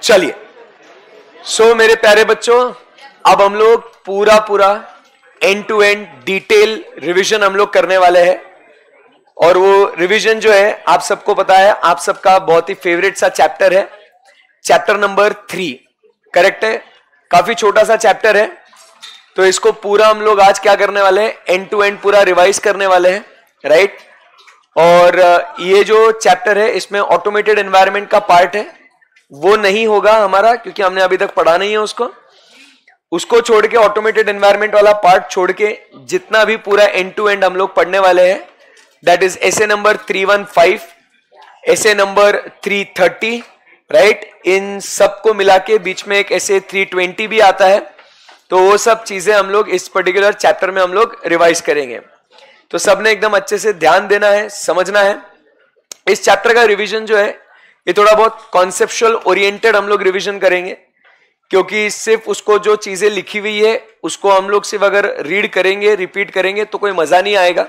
चलिए, मेरे प्यारे बच्चों, अब हम लोग पूरा end to end detail revision हम लोग करने वाले हैं। और वो रिवीजन जो है आप सबको पता है, आप सबका बहुत ही फेवरेट सा चैप्टर है, चैप्टर नंबर 3। करेक्ट है, काफी छोटा सा चैप्टर है, तो इसको पूरा हम लोग आज क्या करने वाले हैं, एंड टू एंड पूरा रिवाइज करने वाले हैं, राइट। और ये जो चैप्टर है इसमें ऑटोमेटेड एनवायरनमेंट का पार्ट है, वो नहीं होगा हमारा क्योंकि हमने अभी तक पढ़ा नहीं है उसको छोड़ के, ऑटोमेटेड एनवायरनमेंट वाला पार्ट छोड़ के जितना भी पूरा एंड टू एंड हम लोग पढ़ने वाले हैं, that is SA number 315, SA number 330, right. इन सबको मिला के बीच में एक एसे 320 भी आता है, तो वो सब चीजें हम लोग इस पर्टिकुलर चैप्टर में हम लोग रिवाइज करेंगे। तो सबने एकदम अच्छे से ध्यान देना है, समझना है। इस चैप्टर का रिवीजन जो है ये थोड़ा बहुत कॉन्सेप्चुअल ओरिएंटेड हम लोग रिवीजन करेंगे, क्योंकि सिर्फ उसको जो चीजें लिखी हुई है उसको हम लोग सिर्फ अगर रीड करेंगे, रिपीट करेंगे तो कोई मजा नहीं आएगा।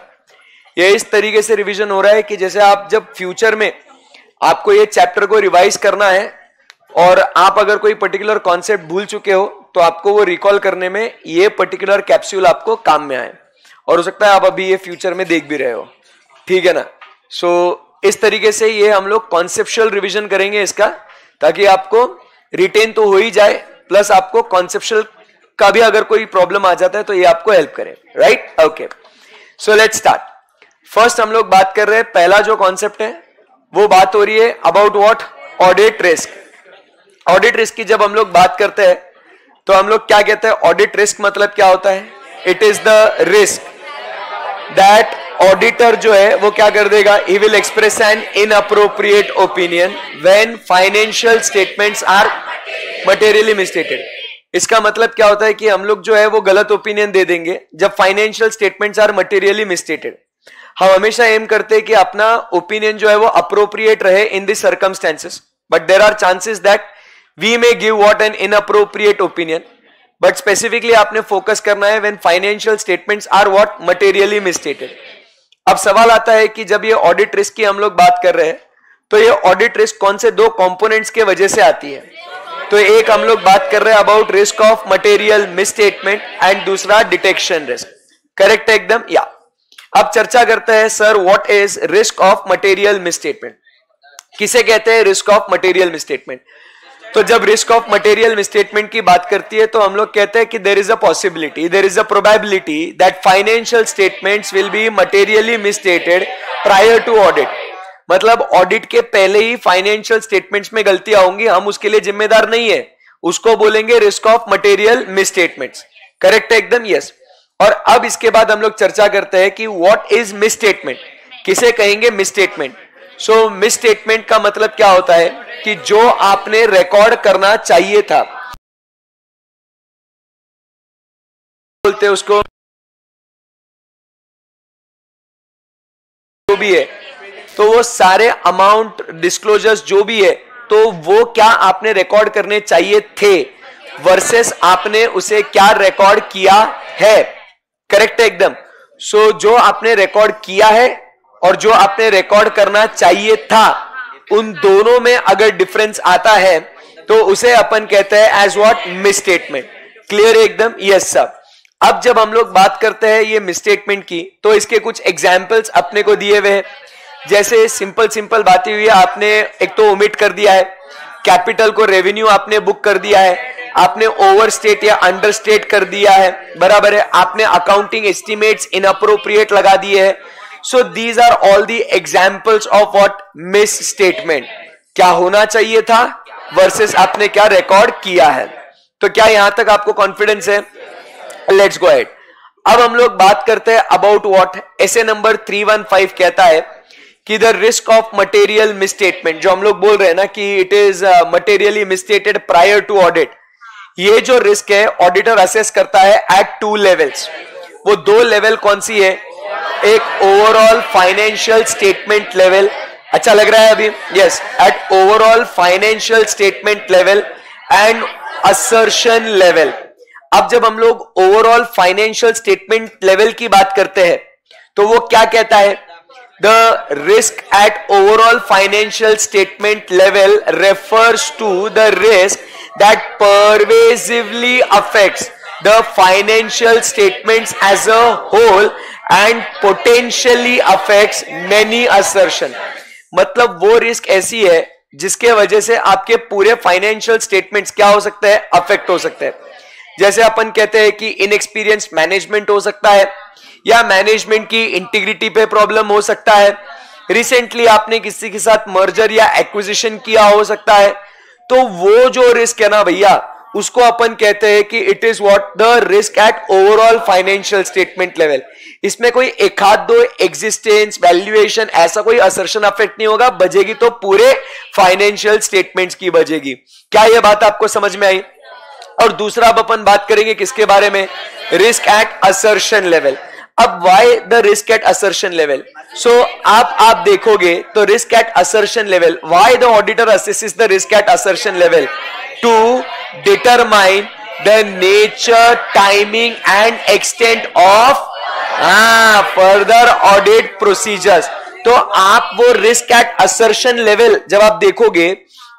ये इस तरीके से रिवीजन हो रहा है कि जैसे आप जब फ्यूचर में आपको ये चैप्टर को रिवाइज करना है और आप अगर कोई पर्टिकुलर कॉन्सेप्ट भूल चुके हो तो आपको वो रिकॉल करने में ये पर्टिकुलर कैप्सूल आपको काम में आए, और हो सकता है आप अभी ये फ्यूचर में देख भी रहे हो, ठीक है ना। इस तरीके से ये हम लोग कॉन्सेप्चुअल रिवीजन करेंगे इसका, ताकि आपको रिटेन तो हो ही जाए, प्लस आपको कॉन्सेप्चुअल का भी अगर कोई प्रॉब्लम आ जाता है तो ये आपको हेल्प करे, right. Okay, so let's start. First हम लोग बात कर रहे हैं, पहला जो कॉन्सेप्ट है वो बात हो रही है about what, audit risk. Audit risk की जब हम लोग बात करते हैं तो हम लोग क्या कहते हैं, ऑडिट रिस्क मतलब क्या होता है, it is the risk that auditor जो है वो क्या कर देगा, he will express an inappropriate opinion when financial statements are materially misstated। इसका मतलब क्या होता है कि हम लोग जो है वो गलत ओपिनियन दे देंगे जब financial statements are materially misstated. हम हमेशा एम करते हैं कि अपना ओपिनियन जो है वो अप्रोप्रिएट रहे in this circumstances, but there are chances that we may give what an inappropriate opinion, but specifically आपने फोकस करना है when financial statements are what, materially misstated. अब सवाल आता है कि जब ये ऑडिट रिस्क की हम लोग बात कर रहे हैं तो ये ऑडिट रिस्क कौन से दो कंपोनेंट्स के वजह से आती है। तो एक हम लोग बात कर रहे हैं about risk of material misstatement and दूसरा डिटेक्शन रिस्क। करेक्ट है एकदम, या। अब चर्चा करते हैं sir what is risk of material misstatement, किसे कहते हैं रिस्क ऑफ मटेरियल मिसस्टेटमेंट। तो जब रिस्क ऑफ मटेरियल मिसस्टेटमेंट की बात करती है तो हम लोग कहते हैं कि there is a possibility, there is a probability that financial statements will be materially misstated prior to audit. मतलब ऑडिट के पहले ही फाइनेंशियल स्टेटमेंट्स में गलतियां होंगी, हम उसके लिए जिम्मेदार नहीं है, उसको बोलेंगे risk of material misstatements. Correct है एकदम, यस। और अब इसके बाद हम लोग चर्चा करते हैं कि व्हाट इज मिसस्टेटमेंट, किसे कहेंगे मिसस्टेटमेंट। सो मिसस्टेटमेंट का मतलब क्या होता है कि जो आपने रिकॉर्ड करना चाहिए था, बोलते हैं उसको, जो भी है, तो वो सारे अमाउंट डिस्क्लोजर्स जो भी है, तो वो क्या आपने रिकॉर्ड करने चाहिए थे वर्सेस आपने उसे क्या रिकॉर्ड किया है। करेक्ट है एकदम। सो जो आपने रिकॉर्ड किया है और जो आपने रिकॉर्ड करना चाहिए था, उन दोनों में अगर डिफरेंस आता है तो उसे अपन कहते हैं एज व्हाट, मिसस्टेटमेंट। क्लियर है एकदम, यस सर। अब जब हम लोग बात करते हैं ये मिसस्टेटमेंट की, तो इसके कुछ एग्जांपल्स अपने को दिए हुए हैं। जैसे सिंपल बातें हुई है, आपने एक तो ओमिट कर दिया है, कैपिटल को रेवेन्यू आपने बुक कर दिया है, आपने ओवरस्टेट या अंडरस्टेट कर दिया है, बराबर है, आपने अकाउंटिंग एस्टिमेट्स इनअप्रोप्रिएट लगा दिए हैं। So these are all the examples of what misstatement, क्या होना चाहिए था वर्सेस आपने क्या रिकॉर्ड किया है। तो क्या यहां तक आपको कॉन्फिडेंस है? Let's go ahead. अब हम लोग बात करते हैं अबाउट व्हाट, एसे नंबर 315 कहता है कि the risk of material misstatement, जो हम लोग बोल रहे हैं ना कि it is materially misstated prior to audit, ये जो रिस्क है ऑडिटर असेस करता है एट 2 लेवल्स। वो 2 लेवल कौन सी है, एक ओवरऑल फाइनेंशियल स्टेटमेंट लेवल, अच्छा लग रहा है अभी, yes, at overall financial statement level and assertion level. अब जब हम लोग ओवरऑल फाइनेंशियल स्टेटमेंट लेवल की बात करते हैं तो वो क्या कहता है, The risk at overall financial statement level refers to the risk that pervasively affects the financial statements as a whole and potentially affects many assertion. मतलब वो रिस्क ऐसी है जिसके वजह से आपके पूरे फाइनेंशियल स्टेटमेंट्स क्या हो सकते हैं, अफेक्ट हो सकते हैं. जैसे अपन कहते हैं कि इनएक्सपीरियंस मैनेजमेंट हो सकता है, या मैनेजमेंट की इंटीग्रिटी पे प्रॉब्लम हो सकता है. रिसेंटली आपने किसी के साथ मर्जर या एक्विजिशन किया हो सकता है. तो वो जो रिस्क है ना भैया, उसको अपन कहते हैं कि it is what the risk eight overall financial statement level. इसमें कोई एक आध दो एग्जिस्टेंस वैल्यूएशन ऐसा कोई असर्शन अफेक्ट नहीं होगा, बजेगी तो पूरे फाइनेंशियल स्टेटमेंट्स की बजेगी. क्या ये बात आपको समझ में आई? और दूसरा अब अपन बात करेंगे किसके बारे में, रिस्क एट असर्शन लेवल. अब why the risk at assertion level? So आप देखोगे तो risk at assertion level, why the auditor assesses the risk at assertion level? To determine the nature, timing and extent of further audit procedures. तो आप वो risk at assertion level जब आप देखोगे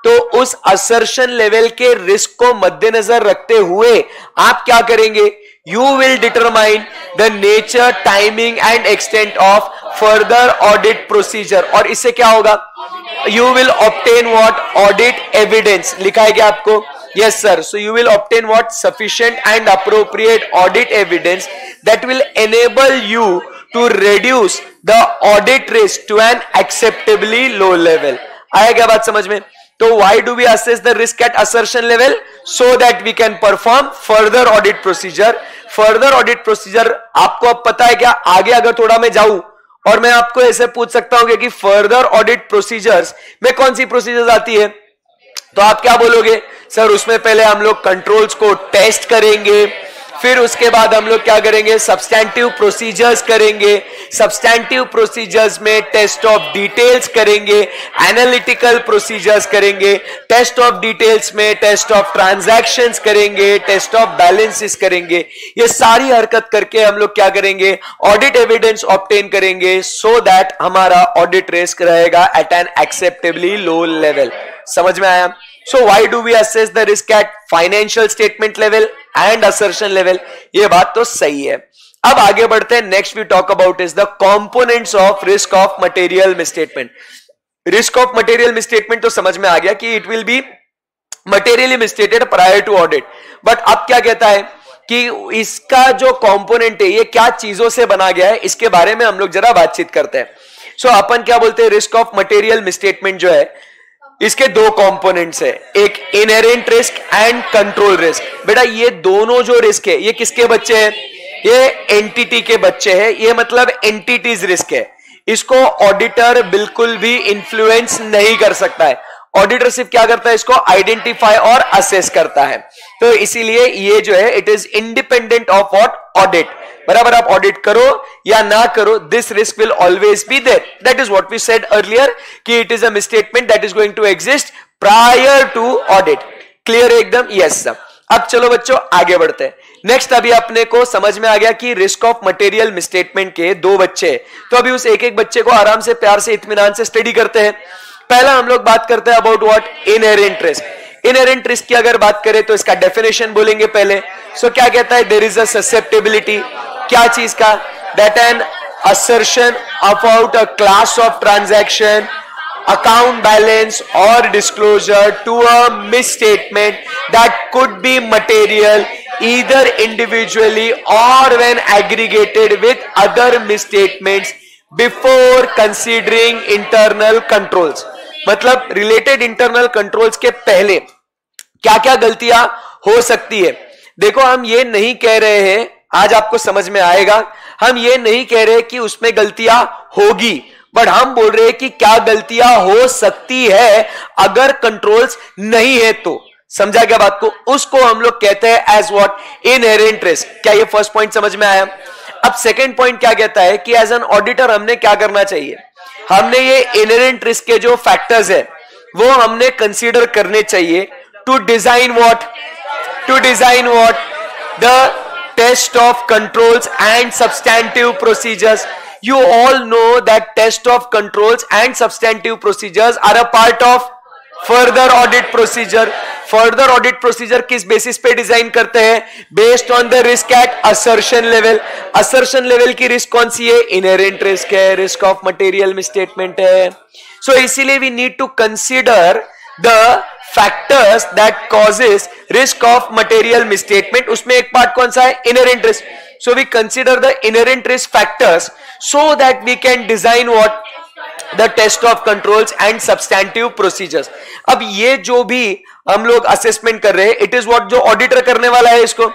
तो उस असर्शन लेवल के रिस्क को मद्देनजर रखते हुए आप क्या करेंगे, you will determine the nature, timing and extent of further audit procedure. और इससे क्या होगा, you will obtain what, audit evidence. लिखा है क्या आपको? Yes sir. So you will obtain what, sufficient and appropriate audit evidence that will enable you to reduce the audit risk to an acceptably low level. आया क्या बात समझ में? तो why do we assess the risk at assertion level? So that we can perform further audit procedure. Further audit procedure आपको अब पता है क्या? आगे अगर थोड़ा मैं जाऊं और मैं आपको ऐसे पूछ सकता हूं कि further audit procedures में कौन सी प्रोसीजर्स आती है, तो आप क्या बोलोगे? सर उसमें पहले हम लोग कंट्रोल्स को टेस्ट करेंगे, फिर उसके बाद हम लोग क्या करेंगे, सब्सटैंटिव प्रोसीजर्स करेंगे, सब्सटैंटिव प्रोसीजर्स में टेस्ट ऑफ डिटेल्स करेंगे, एनालिटिकल प्रोसीजर्स करेंगे, टेस्ट ऑफ डिटेल्स में टेस्ट ऑफ ट्रांजैक्शंस करेंगे, टेस्ट ऑफ बैलेंसेस करेंगे. ये सारी हरकत करके हम लोग क्या करेंगे, ऑडिट एविडेंस ऑब्टेन करेंगे, सो दैट हमारा ऑडिट रिस्क रहेगा at an acceptably low level. समझ में आया? So why do we assess the risk at financial statement level and assertion level? ये बात तो सही है. अब आगे बढ़ते हैं. Next we talk about is the components of risk of material misstatement. Risk of material misstatement तो समझ में आ गया कि it will be materially misstated prior to audit. But अब क्या कहता है कि इसका जो कंपोनेंट है ये क्या चीजों से बना गया है, इसके बारे में हम लोग जरा बातचीत करते हैं. सो अपन क्या बोलते हैं, रिस्क ऑफ मटेरियल मिसस्टेटमेंट जो है इसके दो कंपोनेंट्स है, एक inherent risk and control risk. बेटा ये दोनों जो रिस्क है ये किसके बच्चे हैं, ये एंटिटी के बच्चे हैं. ये मतलब एंटिटीज रिस्क है. इसको ऑडिटर बिल्कुल भी इन्फ्लुएंस नहीं कर सकता है. ऑडिटर सिर्फ क्या करता है, इसको आइडेंटिफाई और असेस करता है. तो इसीलिए ये जो है it is independent of what, audit. बराबर आप ऑडिट करो या ना करो, this risk will always be there. That is what we said earlier कि it is a misstatement that is going to exist prior to audit. Clear है एकदम? Yes sir. अब चलो बच्चों आगे बढ़ते हैं. नेक्स्ट अभी अपने को समझ में आ गया कि रिस्क ऑफ मटेरियल मिसस्टेटमेंट के दो बच्चे हैं. तो अभी उस एक एक बच्चे को आराम से प्यार से इत्मीनान से स्टडी करते हैं. पहला हम लोग बात करते हैं about what, inherent risk. Inherent risk की अगर बात करें तो इसका डेफिनेशन बोलेंगे पहले. सो क्या कहता है, देयर इज अ ससेप्टेबिलिटी. क्या चीज का, that an assertion about a class of transaction, account balance or disclosure to a misstatement that could be material either individually or when aggregated with other misstatements before considering internal controls. मतलब related internal controls के पहले क्या क्या गलतियां हो सकती है. देखो हम ये नहीं कह रहे हैं, आज आपको समझ में आएगा, हम ये नहीं कह रहे कि उसमें गलतियां होगी, बट हम बोल रहे हैं कि क्या गलतियां हो सकती है अगर कंट्रोल्स नहीं है. तो समझा क्या बात को? उसको हम लोग कहते हैं एज व्हाट, इनहेरेंट रिस्क. क्या ये फर्स्ट पॉइंट समझ में आया? अब सेकंड पॉइंट क्या कहता है कि एज एन ऑडिटर हमने क्या करना चाहिए, हमने ये इनहेरेंट रिस्क के जो फैक्टर्स है वो हमने कंसीडर करने चाहिए to design what, the test of controls and substantive procedures. You all know that test of controls and substantive procedures are a part of further audit procedure. Further audit procedure किस basis पे design करते हैं? Based on the risk at assertion level. Assertion level की risk कौन सी है? Inherent risk है, risk of material misstatement है. सो इसीलिए we need to consider the factors that causes risk of material misstatement. उसमें एक पार्ट कौन सा है? Inherent risk. So we consider the inherent risk factors so that we can design what? The test of controls and substantive procedures. अब ये जो भी हम लोग असेसमेंट कर रहे हैं, इट इज व्हाट जो ऑडिटर करने वाला है इसको.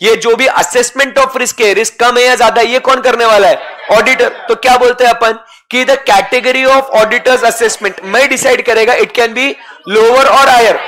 ये जो भी असेसमेंट ऑफ रिस्क है, रिस्क कम है या ज्यादा, ये कौन करने वाला है? ऑडिटर. तो क्या बोलते हैं अपन कि the category of auditor's assessment मैं डिसाइड करेगा. इट कैन बी लोअर और हायर.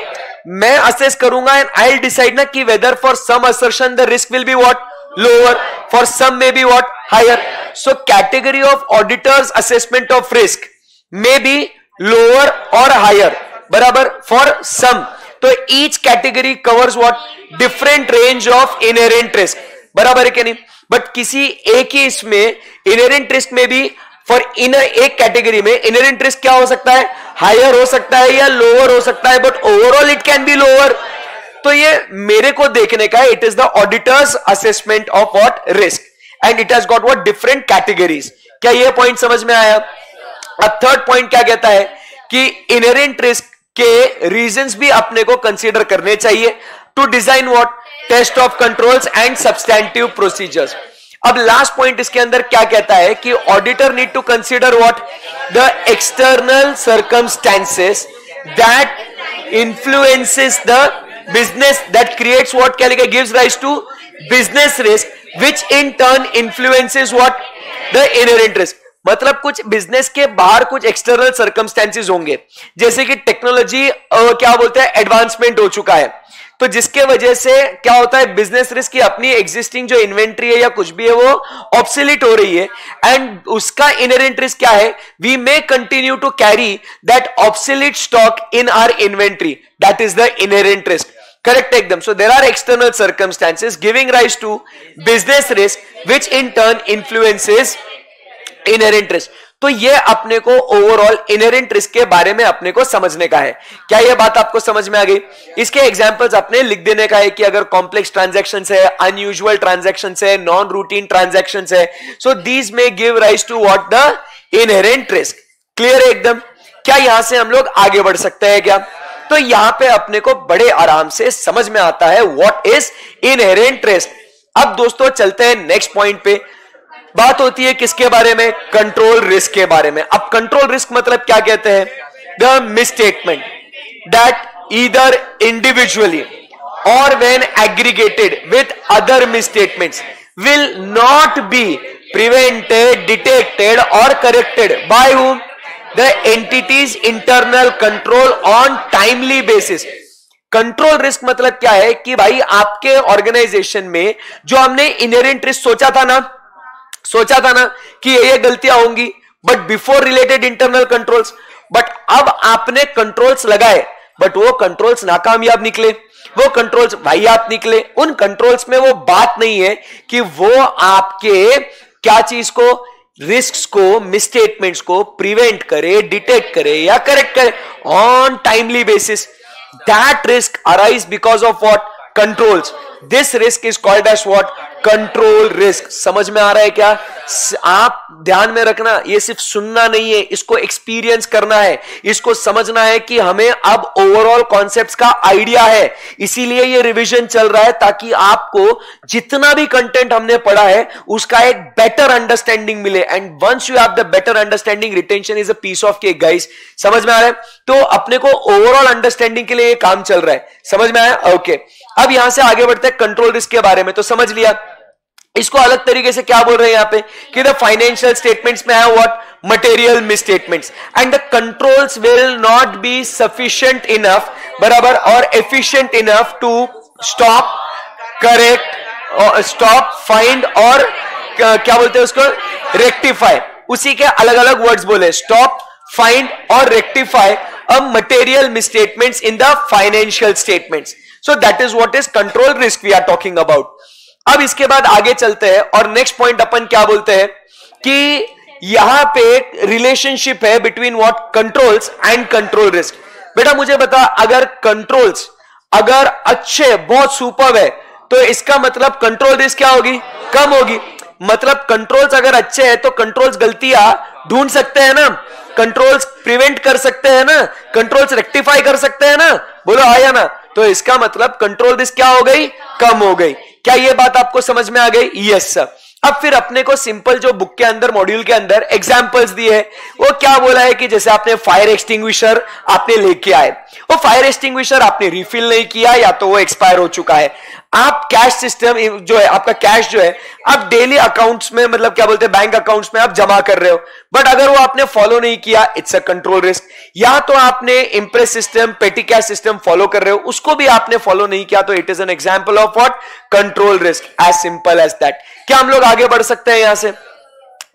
मैं असेस करूंगा एंड आई विल डिसाइड ना कि whether for some assertion the risk will be what? lower, for some may be what? higher. So category of auditors assessment of risk may be lower or higher, बराबर, for some. तो each category covers what? different range of inherent risk, बराबर है क्या नहीं? But किसी एक ही इसमें inherent risk में भी फॉर इन एक कैटेगरी में इनहेरेंट रिस्क क्या हो सकता है? हायर हो सकता है या लोअर हो सकता है, but overall it can be lower. तो ये मेरे को देखने का है. It is the auditors assessment of what? Risk, and it has got what? Different categories. क्या ये पॉइंट समझ में आया? अब थर्ड पॉइंट क्या कहता है कि इनहेरेंट रिस्क के रीजंस भी अपने को कंसीडर करने चाहिए to design what? Test of controls and substantive procedures. अब लास्ट पॉइंट इसके अंदर क्या कहता है कि auditor need to consider what? The external circumstances that influences the business, that creates what? क्या लिखा? gives rise to business risk, which in turn influences what? the inherent risk. मतलब कुछ बिजनेस के बाहर कुछ एक्सटर्नल सर्कमस्टेंसेस होंगे, जैसे कि टेक्नोलॉजी क्या बोलते हैं? एडवांसमेंट हो चुका है, तो जिसके वजह से क्या होता है? बिजनेस रिस्क की अपनी एग्जिस्टिंग जो इन्वेंट्री है या कुछ भी है वो ऑब्सोलीट हो रही है, एंड उसका इनहेरेंट रिस्क क्या है? We may continue to carry that obsolete stock in our inventory. That is the inherent risk. Correct एकदम. So there are external circumstances giving rise to business risk which in turn influences inherent risk. तो ये अपने को overall inherent risk के बारे में अपने को समझने का है. क्या ये बात आपको समझ में आ गई? इसके एग्जांपल्स अपने लिख देने का है कि अगर कॉम्प्लेक्स ट्रांजैक्शंस है, अनयूजुअल ट्रांजैक्शंस है, नॉन रूटीन ट्रांजैक्शंस है, so these may give rise to what? The inherent risk. Clear है एकदम? क्या यहां से हम लोग आगे बढ़ सकते हैं क्या? तो यहां पे अपने को बड़े आराम से समझ में आता है व्हाट इज इनहेरेंट रिस्क. अब दोस्तों चलते हैं नेक्स्ट पॉइंट पे. बात होती है किसके बारे में? कंट्रोल रिस्क के बारे में. अब कंट्रोल रिस्क मतलब क्या कहते हैं? The misstatement that either individually और when aggregated with other misstatements will not be prevented, detected और corrected by whom? the entity's internal control on timely basis. Control risk मतलब क्या है कि भाई आपके ऑर्गेनाइजेशन में जो हमने इनहेरेंट रिस्क सोचा था ना कि ये गलतियां होंगी, but before related internal controls, but अब आपने कंट्रोल्स लगाए बट वो कंट्रोल्स नाकामयाब निकले, वो कंट्रोल्स वाहियात निकले. उन कंट्रोल्स में वो बात नहीं है कि वो आपके क्या चीज को? रिस्क्स को, मिसस्टेटमेंट्स को प्रिवेंट करे, डिटेक्ट करे या करेक्ट करे on timely basis. That risk arise because of what? Controls. This risk is called as what? Control risk. समझ में आ रहा है क्या? आप ध्यान में रखना, ये सिर्फ सुनना नहीं है, इसको एक्सपीरियंस करना है, इसको समझना है कि हमें अब ओवरऑल कॉन्सेप्ट्स का आइडिया है. इसीलिए ये रिवीजन चल रहा है ताकि आपको जितना भी कंटेंट हमने पढ़ा है उसका एक बेटर अंडरस्टैंडिंग मिले. And once you have the better understanding, retention is a piece of cake guys. समझ में आ रहा है? तो अपने को ओवरऑल अंडरस्टैंडिंग के लिए ये काम चल रहा है. समझ में आया? ओके. अब यहां से आगे बढ़ते हैं कंट्रोल रिस्क के बारे में. तो समझ लिया. इसको अलग तरीके से क्या बोल रहे हैं यहां पे कि द फाइनेंशियल स्टेटमेंट्स में है what? Material misstatements, and the controls will not be sufficient enough, बराबर, और efficient enough to stop, correct, stop, find और क्या बोलते हैं उसको? रेक्टिफाई. उसी के अलग अलग वर्ड्स बोले, स्टॉप, फाइंड और rectify a material misstatements in the financial statements. So that is what is control risk we are talking about. अब इसके बाद आगे चलते हैं और नेक्स्ट पॉइंट अपन क्या बोलते हैं कि यहां पे रिलेशनशिप है between what controls and control risk. बेटा मुझे बता, अगर कंट्रोल्स अगर अच्छे बहुत सुपर है तो इसका मतलब कंट्रोल रिस्क क्या होगी? कम होगी। मतलब कंट्रोल्स अगर अच्छे हैं तो कंट्रोल्स गलतियां ढूंढ सकते हैं ना, कंट्रोल्स प्रिवेंट कर सकते हैं ना, कंट्रोल्स रेक्टिफाई कर सकते हैं ना, बोलो आया ना? तो इसका मतलब कंट्रोल रिस्क क्या हो गई? कम हो गई। क्या ये बात आपको समझ में आ गई? Yes sir. अब फिर अपने को सिंपल जो बुक के अंदर मॉड्यूल के अंदर एग्जांपल्स दिए है, वो क्या बोला है कि जैसे आपने फायर एक्सटिंग्विशर आपने लेके आए, वो फायर एक्सटिंग्विशर आपने रिफिल नहीं किया या तो वो एक्सपायर हो चुका है। आप कैश सिस्टम जो है, आपका कैश जो है आप डेली अकाउंट्स में, मतलब क्या बोलते हैं, बैंक अकाउंट्स में आप जमा कर रहे हो, बट अगर वो आपने फॉलो नहीं किया, इट्स अ कंट्रोल रिस्क। या तो आपने इंप्रेस सिस्टम, पेटी कैश सिस्टम फॉलो कर रहे हो, उसको भी आपने फॉलो नहीं किया, तो it is an example of what? Control risk. As simple as that. क्या हम लोग आगे बढ़ सकते हैं यहां से?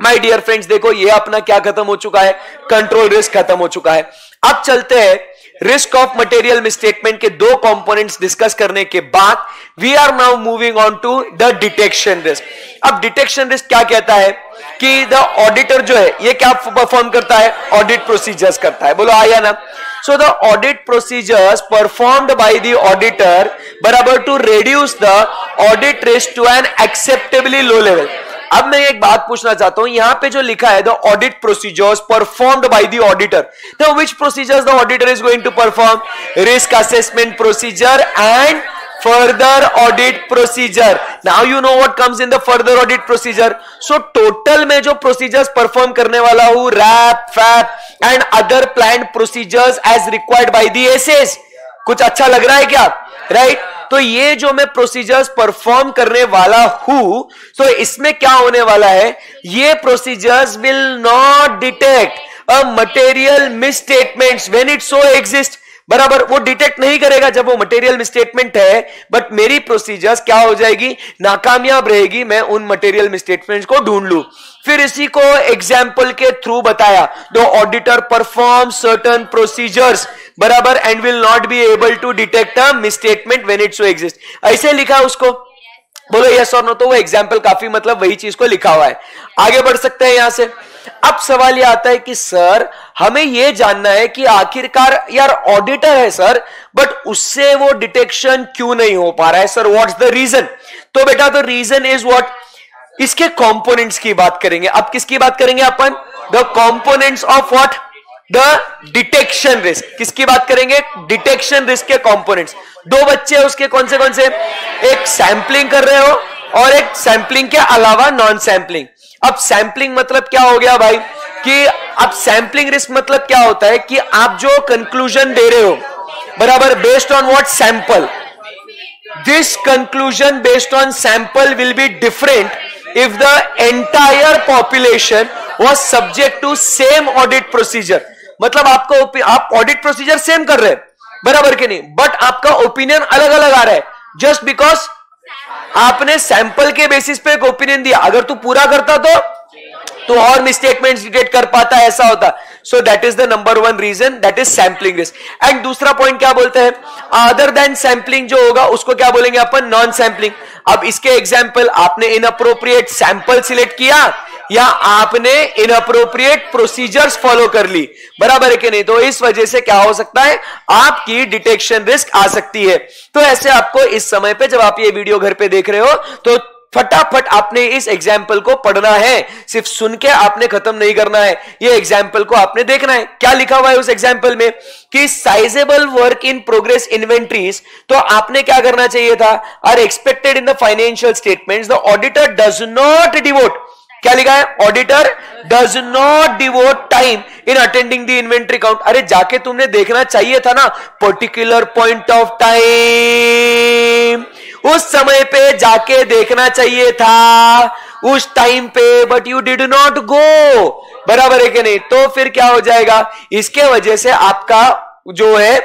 माय डियर फ्रेंड्स, देखो ये अपना क्या खत्म हो चुका है? कंट्रोल रिस्क खत्म हो चुका है। अब चलते हैं रिस्क ऑफ मटेरियल मिसस्टेटमेंट के दो कंपोनेंट्स डिस्कस करने के बाद we are now moving on to the detection risk. अब डिटेक्शन रिस्क क्या कहता है कि द ऑडिटर जो है ये क्या परफॉर्म करता है? ऑडिट प्रोसीजर्स करता है। बोलो आया ना? So the audit procedures performed by the auditor बराबर to reduce the audit risk to an acceptably low level। अब मैं एक बात पूछना चाहता हूं, यहां पे जो लिखा है the audit procedures performed by the auditor, now which procedures the auditor is going to perform? Risk assessment procedure and further audit procedure। Now you know what comes in the further audit procedure। So total में जो procedures perform करने वाला हूं, RAP, FAP and other planned procedures as required by the SS। कुछ अच्छा लग रहा है क्या? राइट? तो ये जो मैं प्रोसीजर्स परफॉर्म करने वाला हूं, तो इसमें क्या होने वाला है? ये procedures will not detect a material misstatements when it so exist. बराबर, वो डिटेक्ट नहीं करेगा जब वो मटेरियल मिसस्टेटमेंट है, बट मेरी प्रोसीजर्स क्या हो जाएगी? नाकामयाब रहेगी, मैं उन मटेरियल मिसस्टेटमेंट्स को ढूंढ लूं। फिर इसी को एग्जाम्पल के थ्रू बताया, the auditor perform certain procedures बराबर and will not be able to detect a misstatement when it so exist. ऐसे लिखा उसको, बोलो यस और नो। तो वो एग्जाम्पल काफी मतलब वही चीज को लिखा हुआ है। आगे बढ़ सकते हैं यहां से। अब सवाल यह आता है कि सर हमें यह जानना है कि आखिरकार यार ऑडिटर है सर, बट उससे वो डिटेक्शन क्यों नहीं हो पा रहा है सर? What's the reason? तो बेटा द रीजन इज व्हाट? इसके कंपोनेंट्स की बात करेंगे। अब किसकी बात करेंगे अपन? The components of what? The detection risk. किसकी बात करेंगे? डिटेक्शन रिस्क के कंपोनेंट्स। दो बच्चे उसके कौन से? एक सैंपलिंग कर रहे हो और एक सैंपलिंग के अलावा नॉन सैंपलिंग। अब सैंपलिंग मतलब क्या हो गया भाई? कि अब सैंपलिंग रिस्क मतलब क्या होता है कि आप जो कंक्लूजन दे रहे हो बराबर based on what? Sample. This conclusion based on sample will be different if the entire population was subject to same audit procedure. मतलब आपको आप ऑडिट प्रोसीजर सेम कर रहे हैं बराबर के नहीं, बट आपका ओपिनियन अलग अलग आ रहा है जस्ट बिकॉज आपने सैंपल के बेसिस पे एक ओपिनियन दिया। अगर तू पूरा करता तो और मिसस्टेटमेंट्स डिटेक्ट कर पाता, ऐसा होता। So that is the number one reason, that is sampling risk. And दूसरा पॉइंट क्या बोलते हैं? अदर देन सैंपलिंग जो होगा उसको क्या बोलेंगे अपन? Non sampling. अब इसके एग्जांपल, आपने इनअप्रोप्रिएट सैंपल सिलेक्ट किया या आपने इनअप्रोप्रिएट प्रोसीजर्स फॉलो कर ली, बराबर है कि नहीं? तो इस वजह से क्या हो सकता है? आपकी डिटेक्शन रिस्क आ सकती है। तो ऐसे आपको इस समय पे जब आप ये वीडियो घर पे देख रहे हो तो फटाफट आपने इस एग्जाम्पल को पढ़ना है, सिर्फ सुन के आपने खत्म नहीं करना है, ये एग्जाम्पल को आपने देखना है। क्या लिखा हुआ है उस एग्जाम्पल में कि sizeable work in progress inventories, तो आपने क्या करना चाहिए था? Are expected in the financial statements, the auditor does not devote, क्या लिखा है? Auditor does not devote time in attending the inventory count. अरे जाके तुमने देखना चाहिए था ना, पर्टिकुलर पॉइंट ऑफ टाइम, उस समय पे जाके देखना चाहिए था, उस टाइम पे, but you did not go, बराबर है कि नहीं? तो फिर क्या हो जाएगा? इसके वजह से आपका जो है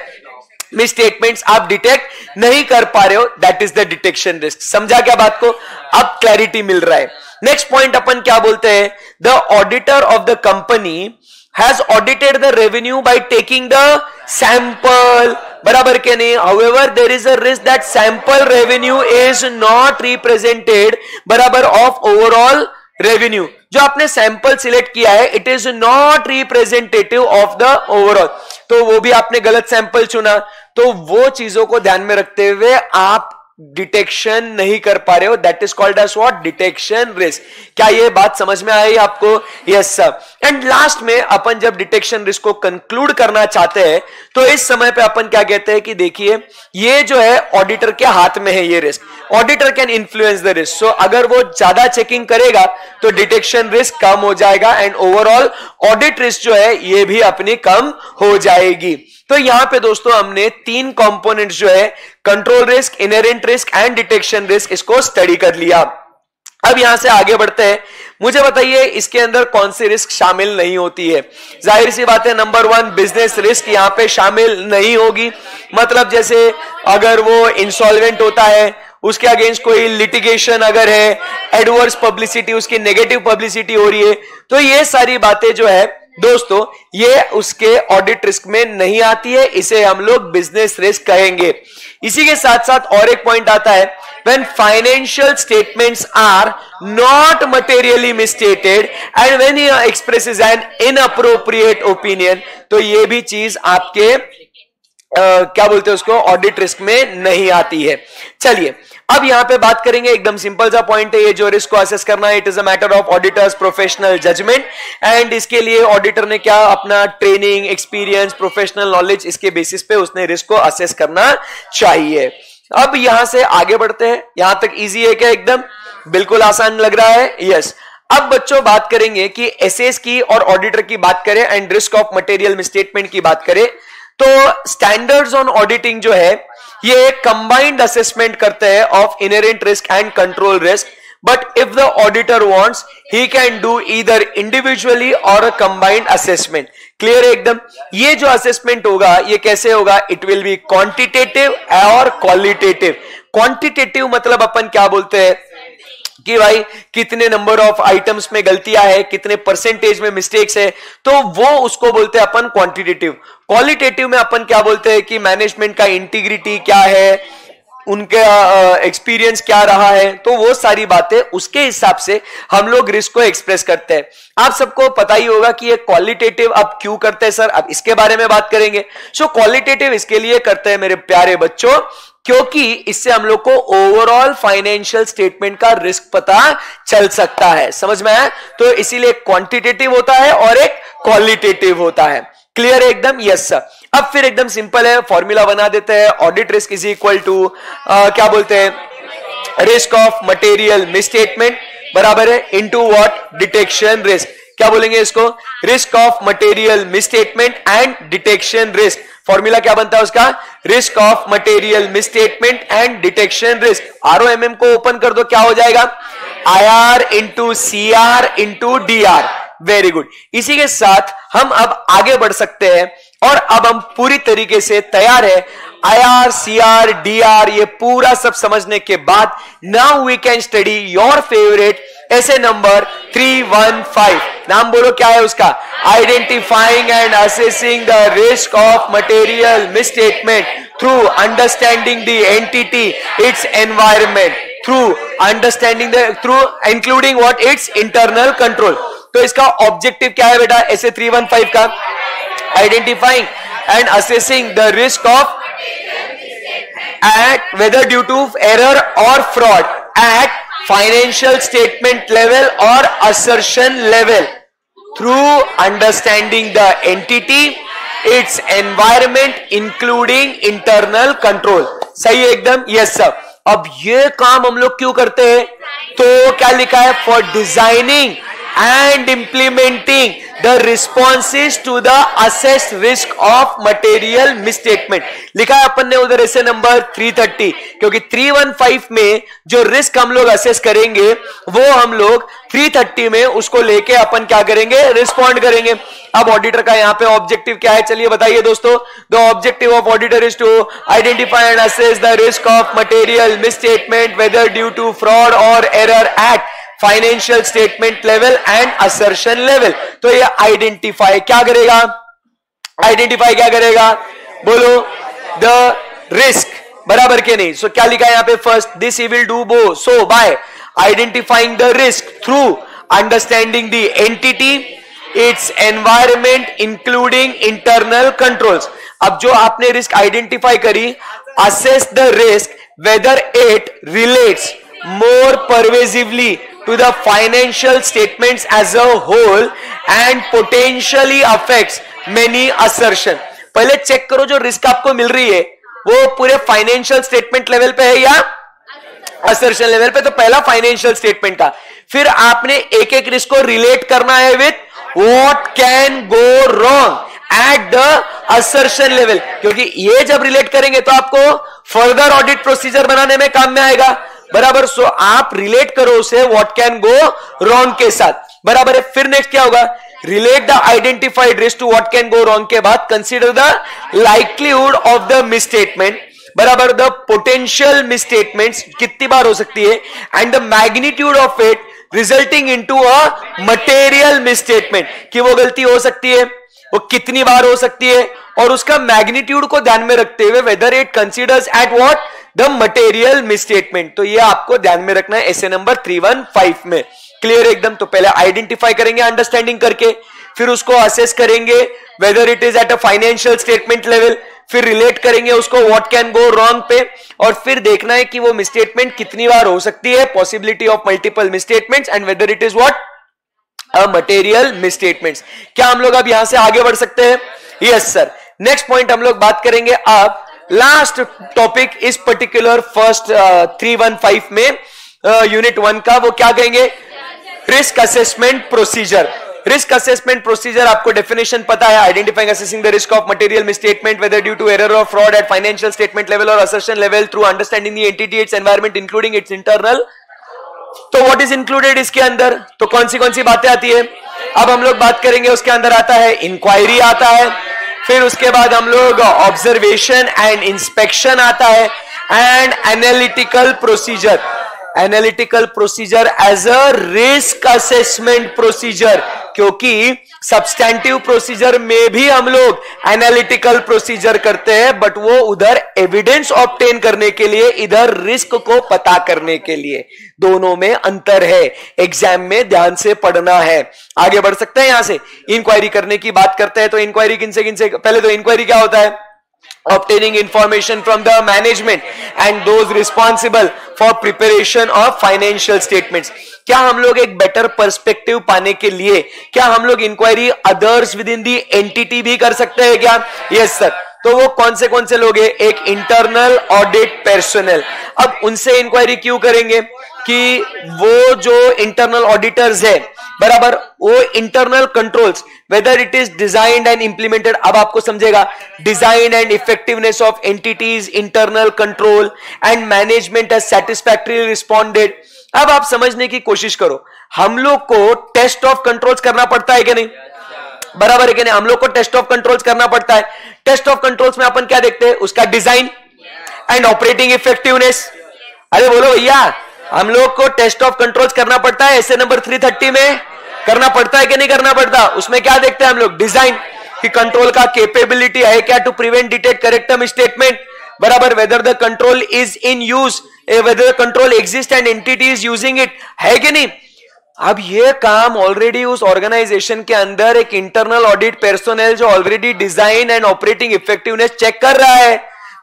मिसस्टेटमेंट्स आप डिटेक्ट नहीं कर पा रहे हो, that is the detection risk. समझा क्या बात को? अब क्लैरिटी मिल रहा है। नेक्स्ट पॉइंट अपन क्या बोलते हैं? The auditor of the company has audited the revenue by taking the sample, बराबर के नहीं? However there is a risk that sample revenue is not represented बराबर ऑफ ओवरऑल रेवेन्यू। जो आपने सैंपल सिलेक्ट किया है it is not representative of the overall, तो वो भी आपने गलत सैंपल चुना, तो वो चीजों को ध्यान में रखते हुए आप डिटेक्शन नहीं कर पा रहे हो, that is called as what, detection risk. क्या ये बात समझ में आई आपको? Yes sir. एंड लास्ट में अपन जब डिटेक्शन रिस्क को कंक्लूड करना चाहते हैं तो इस समय पे अपन क्या कहते हैं कि देखिए ये जो है ऑडिटर के हाथ में है ये risk, auditor can influence the risk. So अगर वो ज्यादा चेकिंग करेगा तो डिटेक्शन रिस्क कम हो जाएगा एंड ओवरऑल ऑडिट रिस्क जो है ये भी अपनी कम हो जाएगी। तो यहां पे दोस्तों हमने 3 कंपोनेंट्स जो है control risk, inherent risk and detection risk, इसको स्टडी कर लिया। अब यहां से आगे बढ़ते हैं, मुझे बताइए इसके अंदर कौन सी रिस्क शामिल नहीं होती है? जाहिर सी बात है नंबर 1 बिजनेस रिस्क यहां पे शामिल नहीं होगी। मतलब जैसे अगर वो इंसॉल्वेंट होता है, उसके अगेंस्ट कोई लिटिगेशन अगर है, एडवर्स पब्लिसिटी, उसकी नेगेटिव पब्लिसिटी हो रही है, तो ये सारी बातें जो है दोस्तों ये उसके ऑडिट रिस्क में नहीं आती है, इसे हम लोग बिजनेस रिस्क कहेंगे। इसी के साथ साथ और एक पॉइंट आता है, when financial statements are not materially misstated and when he expresses an inappropriate opinion, तो ये भी चीज आपके क्या बोलते हैं उसको, ऑडिट रिस्क में नहीं आती है। चलिए अब यहां पे बात करेंगे, एकदम सिंपल सा पॉइंट है ये जो रिस्क को असेस करना है, it is a matter of auditor's professional judgement and इसके लिए ऑडिटर ने क्या अपना ट्रेनिंग, एक्सपीरियंस, प्रोफेशनल नॉलेज, इसके बेसिस पे उसने रिस्क को असेस करना चाहिए। अब यहां से आगे बढ़ते हैं, यहां तक इजी है क्या? एकदम बिल्कुल आसान लग रहा है? यस। अब बच्चों बात करेंगे कि एसएस की और ऑडिटर की बात करें and risk of material misstatement की बात करें तो स्टैंडर्ड्स ऑन ऑडिटिंग जो है ये कंबाइंड असेसमेंट करते हैं of inherent risk and control risk, but if the auditor wants he can do either individually और अ कंबाइंड असेसमेंट। क्लियर है एकदम? ये जो असेसमेंट होगा ये कैसे होगा? इट विल बी क्वांटिटेटिव और क्वालिटेटिव। क्वांटिटेटिव मतलब अपन क्या बोलते हैं कि भाई कितने नंबर ऑफ आइटम्स में गलतियां है, कितने परसेंटेज में मिस्टेक्स है, तो वो उसको बोलते हैं अपन क्वांटिटेटिव। क्वालिटेटिव में अपन क्या बोलते हैं कि मैनेजमेंट का इंटीग्रिटी क्या है, उनका एक्सपीरियंस क्या रहा है, तो वो सारी बातें उसके हिसाब से हम लोग रिस्क को एक्सप्रेस करते हैं। आप सबको पता ही होगा कि ये क्वालिटेटिव अब क्यों करते हैं सर, अब इसके बारे में बात करेंगे। सो क्वालिटेटिव इसके लिए करते हैं मेरे प्यारे बच्चों क्योंकि इससे हम लोग को ओवरऑल फाइनेंशियल स्टेटमेंट का रिस्क पता चल सकता है। समझ में आया? तो इसीलिए क्वांटिटेटिव होता है और एक क्वालिटेटिव होता है। क्लियर है एकदम? Yes sir. अब फिर एकदम सिंपल है, फॉर्मूला बना देते हैं। Audit risk is equal to क्या बोलते हैं, रिस्क ऑफ मटेरियल मिसस्टेटमेंट बराबर है इनटू व्हाट, डिटेक्शन रिस्क। क्या बोलेंगे इसको? Risk of material misstatement and detection risk. Formula क्या बनता है उसका? Risk of material misstatement and detection risk. ROMM को ओपन कर दो, क्या हो जाएगा? IR into CR into DR। Very good. इसी के साथ हम अब आगे बढ़ सकते हैं और अब हम पूरी तरीके से तैयार है। IR, CR, DR ये पूरा सब समझने के बाद now we can study your favourite SA number 315। नाम बोलो क्या है उसका? Identifying and assessing the risk of material misstatement through understanding the entity, its environment, through understanding the through including what, its internal control. तो इसका objective क्या है बेटा ऐसे 315 का? Identifying and assessing the risk of at whether due to error or fraud at financial statement level or assertion level through understanding the entity, its environment including internal control। सही है एकदम? Yes sir. अब ये काम हम लोग क्यों करते हैं? तो क्या लिखा है? For designing and implementing the responses to the assessed risk of material misstatement। लिखा है अपन ने उधर ऐसे नंबर 330 क्योंकि 315 में जो रिस्क हम लोग असेस करेंगे वो हम लोग 330 में उसको लेके अपन क्या करेंगे? रिस्पॉन्ड करेंगे। अब ऑडिटर का यहाँ पे ऑब्जेक्टिव क्या है? चलिए बताइए दोस्तों। The objective of auditor is to identify and assess the risk of material misstatement whether due to fraud और error at financial statement level and assertion level. तो ये आइडेंटिफाई क्या करेगा? आइडेंटिफाई क्या करेगा? बोलो। द रिस्क बराबर के नहीं? सो क्या लिखा है यहाँ पे? First, this he will do बो so by identifying the risk through understanding the entity, its environment including internal controls. अब जो आपने रिस्क आइडेंटिफाई करी, assess the risk whether it relates more pervasively to the financial statements as a whole and potentially affects many assertion। पहले check करो जो risk आपको मिल रही है वो पूरे फाइनेंशियल स्टेटमेंट लेवल पे है या असर्शन लेवल पे। तो पहला फाइनेंशियल स्टेटमेंट का, फिर आपने एक एक रिस्क को रिलेट करना है with what can go wrong at the assertion level, क्योंकि ये जब रिलेट करेंगे तो आपको फर्दर ऑडिट प्रोसीजर बनाने में काम में आएगा, बराबर। सो आप रिलेट करो उसे व्हाट कैन गो रॉन्ग के साथ, बराबर है। फिर नेक्स्ट क्या होगा, relate the identified risk to what can go wrong के बाद consider the likelihood of the misstatement, बराबर, द पोटेंशियल मिसस्टेटमेंट्स कितनी बार हो सकती है, and the magnitude of it resulting into a material misstatement, कि वो गलती हो सकती है, वो कितनी बार हो सकती है, और उसका मैग्नीट्यूड को ध्यान में रखते हुए whether it considers at what the material misstatement. तो ये आपको ध्यान में रखना है एसे नंबर 315 में। क्लियर एकदम। तो पहले आइडेंटिफाई करेंगे अंडरस्टैंडिंग करके, फिर उसको असेस करेंगे weather it is at a financial statement level, फिर रिलेट करेंगे उसको व्हाट कैन गो रॉन्ग पे, और फिर देखना है कि वो मिसस्टेटमेंट कितनी बार हो सकती है, possibility of multiple misstatements, and weather it is what material misstatements. क्या हम लोग अब यहां से आगे बढ़ सकते हैं? Yes sir. नेक्स्ट पॉइंट हम लोग बात करेंगे अब लास्ट टॉपिक इस पर्टिकुलर फर्स्ट 315 में यूनिट 1 का, वो क्या कहेंगे, risk assessment procedure. Risk assessment procedure आपको डेफिनेशन पता है, identifying assessing the risk of material misstatement whether due to error और fraud at financial statement level और assertion level through understanding the entity, its environment including its internal. तो what is included इसके अंदर, तो कौन सी बातें आती है, अब हम लोग बात करेंगे। उसके अंदर आता है इंक्वायरी आता है, फिर उसके बाद हम लोग ऑब्जर्वेशन एंड इंस्पेक्शन आता है, and analytical procedure. Analytical procedure as a risk assessment procedure, क्योंकि सब्सटैंटिव प्रोसीजर में भी हम लोग एनालिटिकल प्रोसीजर करते हैं, बट वो उधर एविडेंस ऑब्टेन करने के लिए, इधर रिस्क को पता करने के लिए। दोनों में अंतर है, एग्जाम में ध्यान से पढ़ना है। आगे बढ़ सकते हैं यहां से। इंक्वायरी करने की बात करते हैं, तो इंक्वायरी किनसे पहले तो इंक्वायरी क्या होता है, obtaining information from the management and those responsible for preparation of financial statements। क्या हम लोग एक बेटर पर्सपेक्टिव पाने के लिए क्या हम लोग inquiry others with in the entity भी कर सकते हैं क्या? Yes sir. तो वो कौन से लोग हैं? एक इंटरनल ऑडिट पर्सनल। अब उनसे इंक्वायरी क्यों करेंगे कि वो जो इंटरनल ऑडिटर्स है, बराबर, वो internal controls whether it is designed and implemented. अब आपको समझेगा design and effectiveness of entities, internal control and management has सैटिस्फैक्टरीली responded. अब आप समझने की कोशिश करो, हम लोग को टेस्ट ऑफ कंट्रोल्स करना पड़ता है कि नहीं, बराबर है कि नहीं? हम लोग को टेस्ट ऑफ कंट्रोल्स करना पड़ता है। टेस्ट ऑफ कंट्रोल्स में अपन क्या देखते हैं? उसका डिजाइन एंड ऑपरेटिंग इफेक्टिवनेस। अरे बोलो भैया, हम लोग को टेस्ट ऑफ कंट्रोल्स करना पड़ता है, ऐसे नंबर 330 में करना पड़ता है कि नहीं करना पड़ता? उसमें क्या देखते हैं हम लोग? डिजाइन, कि कंट्रोल का कैपेबिलिटी है क्या to prevent, detect, correct a misstatement, बराबर, whether the control is in use, whether the control exist and entity is using it, है कि नहीं? अब ये काम ऑलरेडी उस ऑर्गेनाइजेशन के अंदर एक इंटरनल ऑडिट पर्सनल जो already design and operating effectiveness check कर रहा है,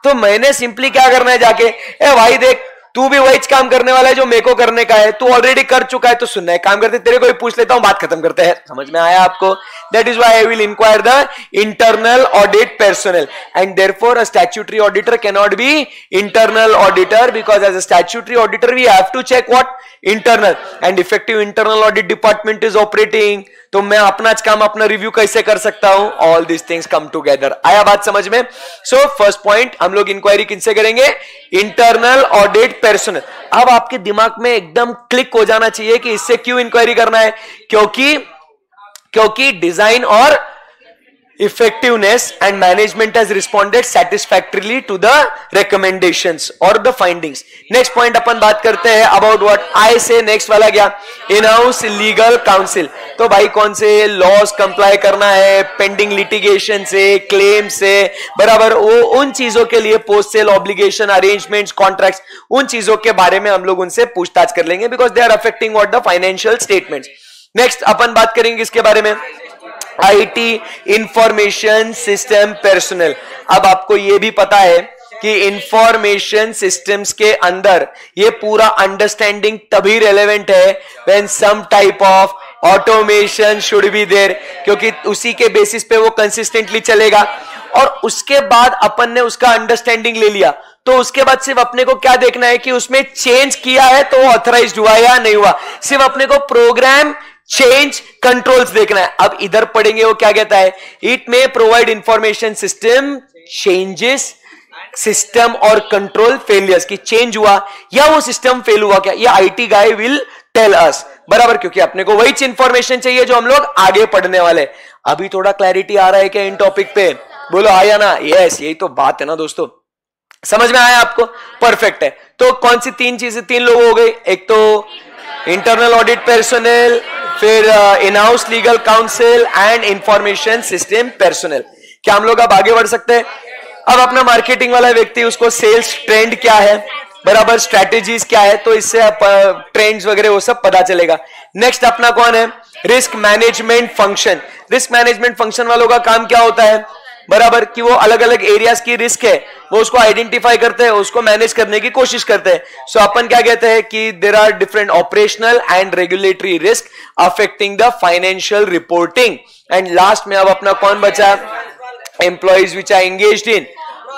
तो मैंने सिंपली क्या करना है, जाके ए भाई देख, तू भी वही काम करने वाला है जो मेरे को करने का है, तू ऑलरेडी कर चुका है, तो सुनना है, काम करते तेरे को ही पूछ लेता हूं, बात खत्म करते हैं। समझ में आया आपको? That is why I will inquire the internal audit personnel, and therefore a statutory auditor can not be internal auditor, because as a statutory auditor we have to check what internal and effective internal audit department is operating. तो मैं अपना काम, अपना review कैसे कर सकता हूं? All this things come together. आया बात समझ में? सो फर्स्ट पॉइंट, हम लोग इंक्वायरी किनसे करेंगे? Internal audit personal. अब आपके दिमाग में एकदम क्लिक हो जाना चाहिए कि इससे क्यों इंक्वायरी करना है, क्योंकि डिजाइन और effectiveness and management has responded satisfactorily to the recommendations or the findings. Next point अपन बात करते हैं about what I say next वाला क्या? In-house legal counsel। तो भाई कौन से लॉस कंप्लाई करना है, पेंडिंग लिटिगेशन से, क्लेम से, बराबर, वो उन चीजों के लिए post sale obligation, arrangements, contracts, उन चीजों के बारे में हम लोग उनसे पूछताछ कर लेंगे, because they are affecting what the financial statements. Next अपन बात करेंगे इसके बारे में, आईटी इंफॉर्मेशन सिस्टम पर्सनल। अब आपको यह भी पता है कि इंफॉर्मेशन सिस्टम्स के अंदर ये पूरा अंडरस्टैंडिंग तभी रेलेवेंट है when some type of automation should be there, क्योंकि उसी के बेसिस पे वो कंसिस्टेंटली चलेगा। और उसके बाद अपन ने उसका अंडरस्टैंडिंग ले लिया, तो उसके बाद सिर्फ अपने को क्या देखना है कि उसमें चेंज किया है तो ऑथराइज्ड हुआ या नहीं हुआ, सिर्फ अपने को प्रोग्राम चेंज कंट्रोल्स देखना है। अब इधर पढ़ेंगे वो क्या कहता है, it may provide information system changes system और कंट्रोल फेलियर्स, की चेंज हुआ या वो सिस्टम फेल हुआ क्या, ये IT guy will tell us, बराबर, क्योंकि अपने को वही इंफॉर्मेशन चाहिए जो हम लोग आगे पढ़ने वाले। अभी थोड़ा क्लैरिटी आ रहा है क्या इन टॉपिक पे, बोलो आया ना, यस यही तो बात है ना दोस्तों, समझ में आया आपको, परफेक्ट है। तो कौन सी तीन चीजें, तीन लोग हो गए, एक तो इंटरनल ऑडिट पर्सनल, फिर in house legal council and information system personal. क्या हम लोग अब आगे बढ़ सकते हैं? अब अपना मार्केटिंग वाला व्यक्ति, उसको सेल्स ट्रेंड क्या है, बराबर, स्ट्रैटेजीज क्या है, तो इससे ट्रेंड्स वगैरह वो सब पता चलेगा। नेक्स्ट अपना कौन है, risk management function. Risk management function वालों का काम क्या होता है, बराबर, कि वो अलग अलग एरियाज की रिस्क है वो उसको आइडेंटिफाई करते हैं, उसको मैनेज करने की कोशिश करते हैं। सो अपन क्या कहते हैं कि there are different operational and regulatory risk affecting the financial reporting. And last में अब अपना कौन बचा, employees which are engaged in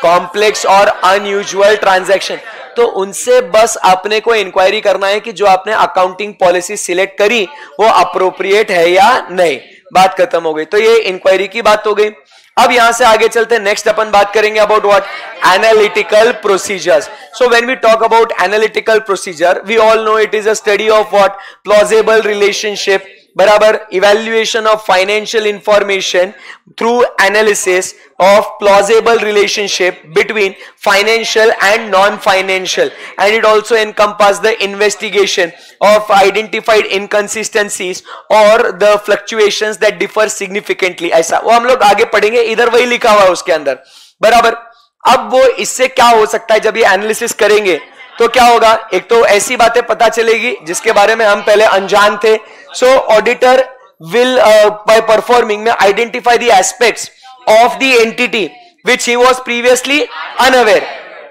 complex और अनयूजुअल ट्रांजैक्शन। तो उनसे बस अपने को इंक्वायरी करना है कि जो आपने अकाउंटिंग पॉलिसी सिलेक्ट करी वो अप्रोप्रिएट है या नहीं, बात खत्म हो गई। तो ये इंक्वायरी की बात हो गई। अब यहां से आगे चलते हैं, नेक्स्ट अपन बात करेंगे about what, analytical procedures. So when we talk about analytical procedure, we all know it is a study of what, plausible relationship, बराबर, evaluation of financial information through analysis of plausible relationship between financial and non-financial, and it also encompasses the investigation of identified inconsistencies or the fluctuations that differ significantly। ऐसा वो हम लोग आगे पढ़ेंगे, इधर वही लिखा हुआ है उसके अंदर, बराबर। अब वो इससे क्या हो सकता है, जब ये एनालिसिस करेंगे तो क्या होगा, एक तो ऐसी बातें पता चलेगी जिसके बारे में हम पहले अनजान थे। सो auditor will by performing may identify the aspects of the entity which he was previously unaware,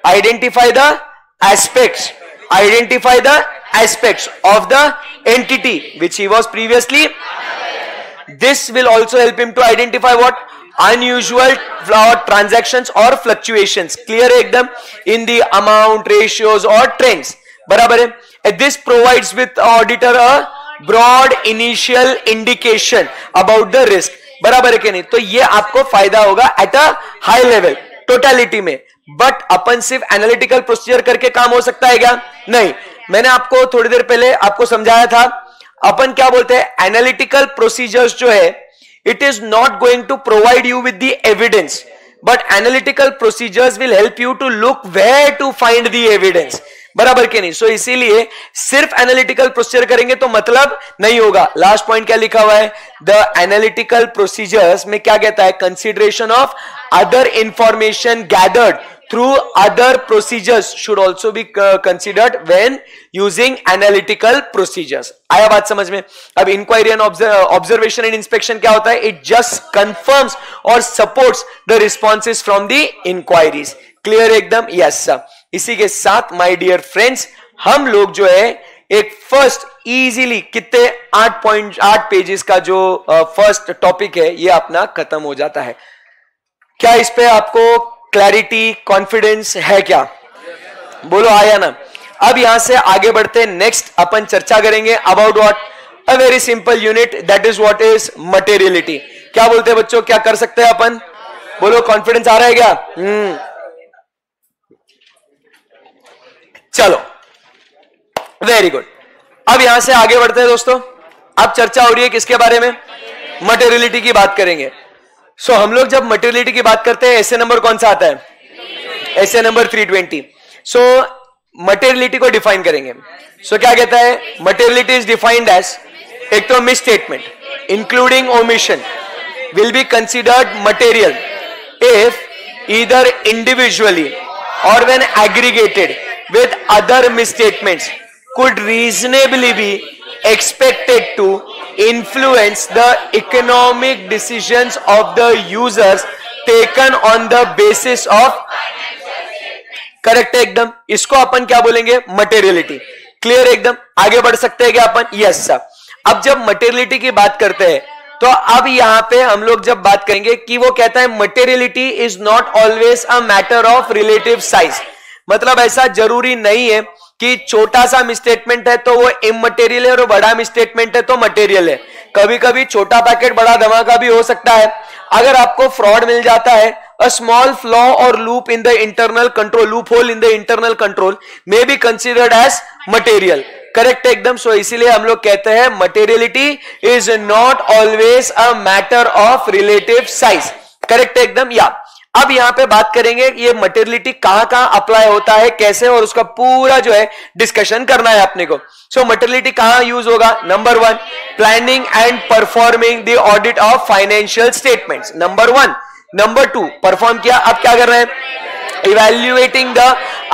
identify the aspects of the entity which he was previously unaware. This will also help him to identify what, unusual transactions or fluctuations, clear एकदम, in the amount, ratios or trends, बराबर है। This provides with auditor a broad initial indication about the risk, बराबर है कि नहीं। तो ये आपको फायदा होगा at a high level totality में। बट अपन सिर्फ एनालिटिकल प्रोसीजर करके काम हो सकता है क्या? नहीं। मैंने आपको थोड़ी देर पहले आपको समझाया था, अपन क्या बोलते हैं, एनालिटिकल प्रोसीजर्स जो है it is not going to provide you with the evidence, but analytical procedures will help you to look where to find the evidence, बराबर के नहीं। सो इसीलिए सिर्फ एनालिटिकल प्रोसीजर करेंगे तो मतलब नहीं होगा। लास्ट पॉइंट क्या लिखा हुआ है, द एनालिटिकल प्रोसीजर्स में क्या कहता है, consideration of other information gathered through other procedures should also be considered when using analytical procedures. आया बात समझ में? अब inquiry and observation and inspection क्या होता है, इट जस्ट कंफर्म्स और supports the responses from the inquiries. Clear एकदम? Yes sir. इसी के साथ माय डियर फ्रेंड्स, हम लोग जो है एक फर्स्ट इजीली कितने 8 पेजेस का जो फर्स्ट टॉपिक है ये अपना खत्म हो जाता है। क्या इस पे आपको क्लैरिटी, कॉन्फिडेंस है क्या? बोलो आया ना। अब यहां से आगे बढ़ते, नेक्स्ट अपन चर्चा करेंगे about what, a very simple unit, that is what is materiality. क्या बोलते हैं बच्चों, क्या कर सकते हैं अपन? बोलो, कॉन्फिडेंस आ रहा है क्या? चलो, वेरी गुड। अब यहां से आगे बढ़ते हैं दोस्तों। अब चर्चा हो रही है किसके बारे में? मटेरियलिटी की बात करेंगे। सो हम लोग जब मटेरियलिटी की बात करते हैं, ऐसे नंबर कौन सा आता है? ऐसे नंबर 320। सो मटेरियलिटी को डिफाइन करेंगे। सो क्या कहता है, मटेरियलिटी इज डिफाइंड एज, एक तो misstatement including omission will be considered material if either individually और when aggregated with other misstatements could reasonably be expected to influence the economic decisions of the users taken on the basis of, correct है एकदम, इसको अपन क्या बोलेंगे, materiality. Clear एकदम, आगे बढ़ सकते हैं क्या अपन? Yes sir. अब जब मटेरियलिटी की बात करते हैं तो अब यहां पे हम लोग जब बात करेंगे कि वो कहता है materiality is not always a matter of relative size, मतलब ऐसा जरूरी नहीं है कि छोटा सा मिसस्टेटमेंट है तो वो इमटेरियल है और बड़ा मिसस्टेटमेंट है तो मटेरियल है। कभी कभी छोटा पैकेट बड़ा धमाका भी हो सकता है। अगर आपको फ्रॉड मिल जाता है, a small flaw or loop in the internal control, loophole in the internal control may be considered as material, correct एकदम। सो इसीलिए हम लोग कहते हैं materiality is not always a matter of relative size, correct एकदम। या अब यहां पे बात करेंगे ये मटेरियलिटी कहां कहां अप्लाई होता है, कैसे, और उसका पूरा जो है डिस्कशन करना है अपने को। सो मटेरियलिटी कहां यूज होगा? Number 1, planning and performing the audit of financial statements, number 1। Number 2, perform किया, अब क्या कर रहे हैं? Evaluating the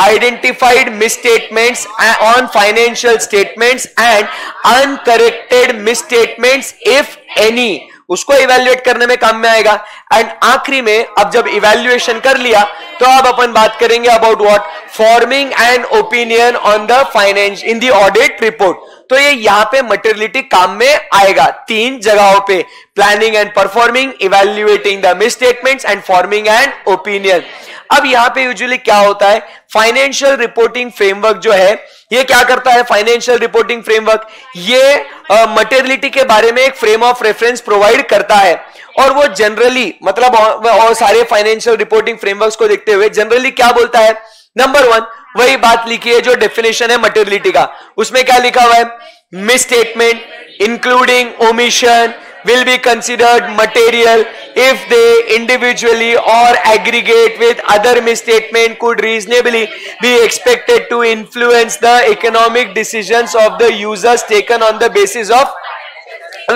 identified misstatements on financial statements and uncorrected misstatements if any, उसको इवेल्युएट करने में काम में आएगा। एंड आखिरी में अब जब इवेल्युएशन कर लिया तो अब अपन बात करेंगे about what, forming an opinion on the finance in the audit report. तो ये यहां पे मटेरियलिटी काम में आएगा 3 जगहों पे, planning and performing, evaluating the misstatements and forming an opinion. अब यहां पे यूजुअली क्या होता है, फाइनेंशियल रिपोर्टिंग फ्रेमवर्क जो है ये क्या करता है? फाइनेंशियल रिपोर्टिंग फ्रेमवर्क ये मटेरियलिटी के बारे में एक फ्रेम ऑफ रेफरेंस प्रोवाइड करता है, और वो जनरली मतलब और सारे फाइनेंशियल रिपोर्टिंग फ्रेमवर्क्स को देखते हुए जनरली क्या बोलता है? नंबर 1, वही बात लिखी है जो डेफिनेशन है मटेरियलिटी का, उसमें क्या लिखा हुआ है? Misstatement including omission will be considered material if they individually or aggregate with other misstatement could reasonably be expected to influence the economic decisions of the users taken on the basis of,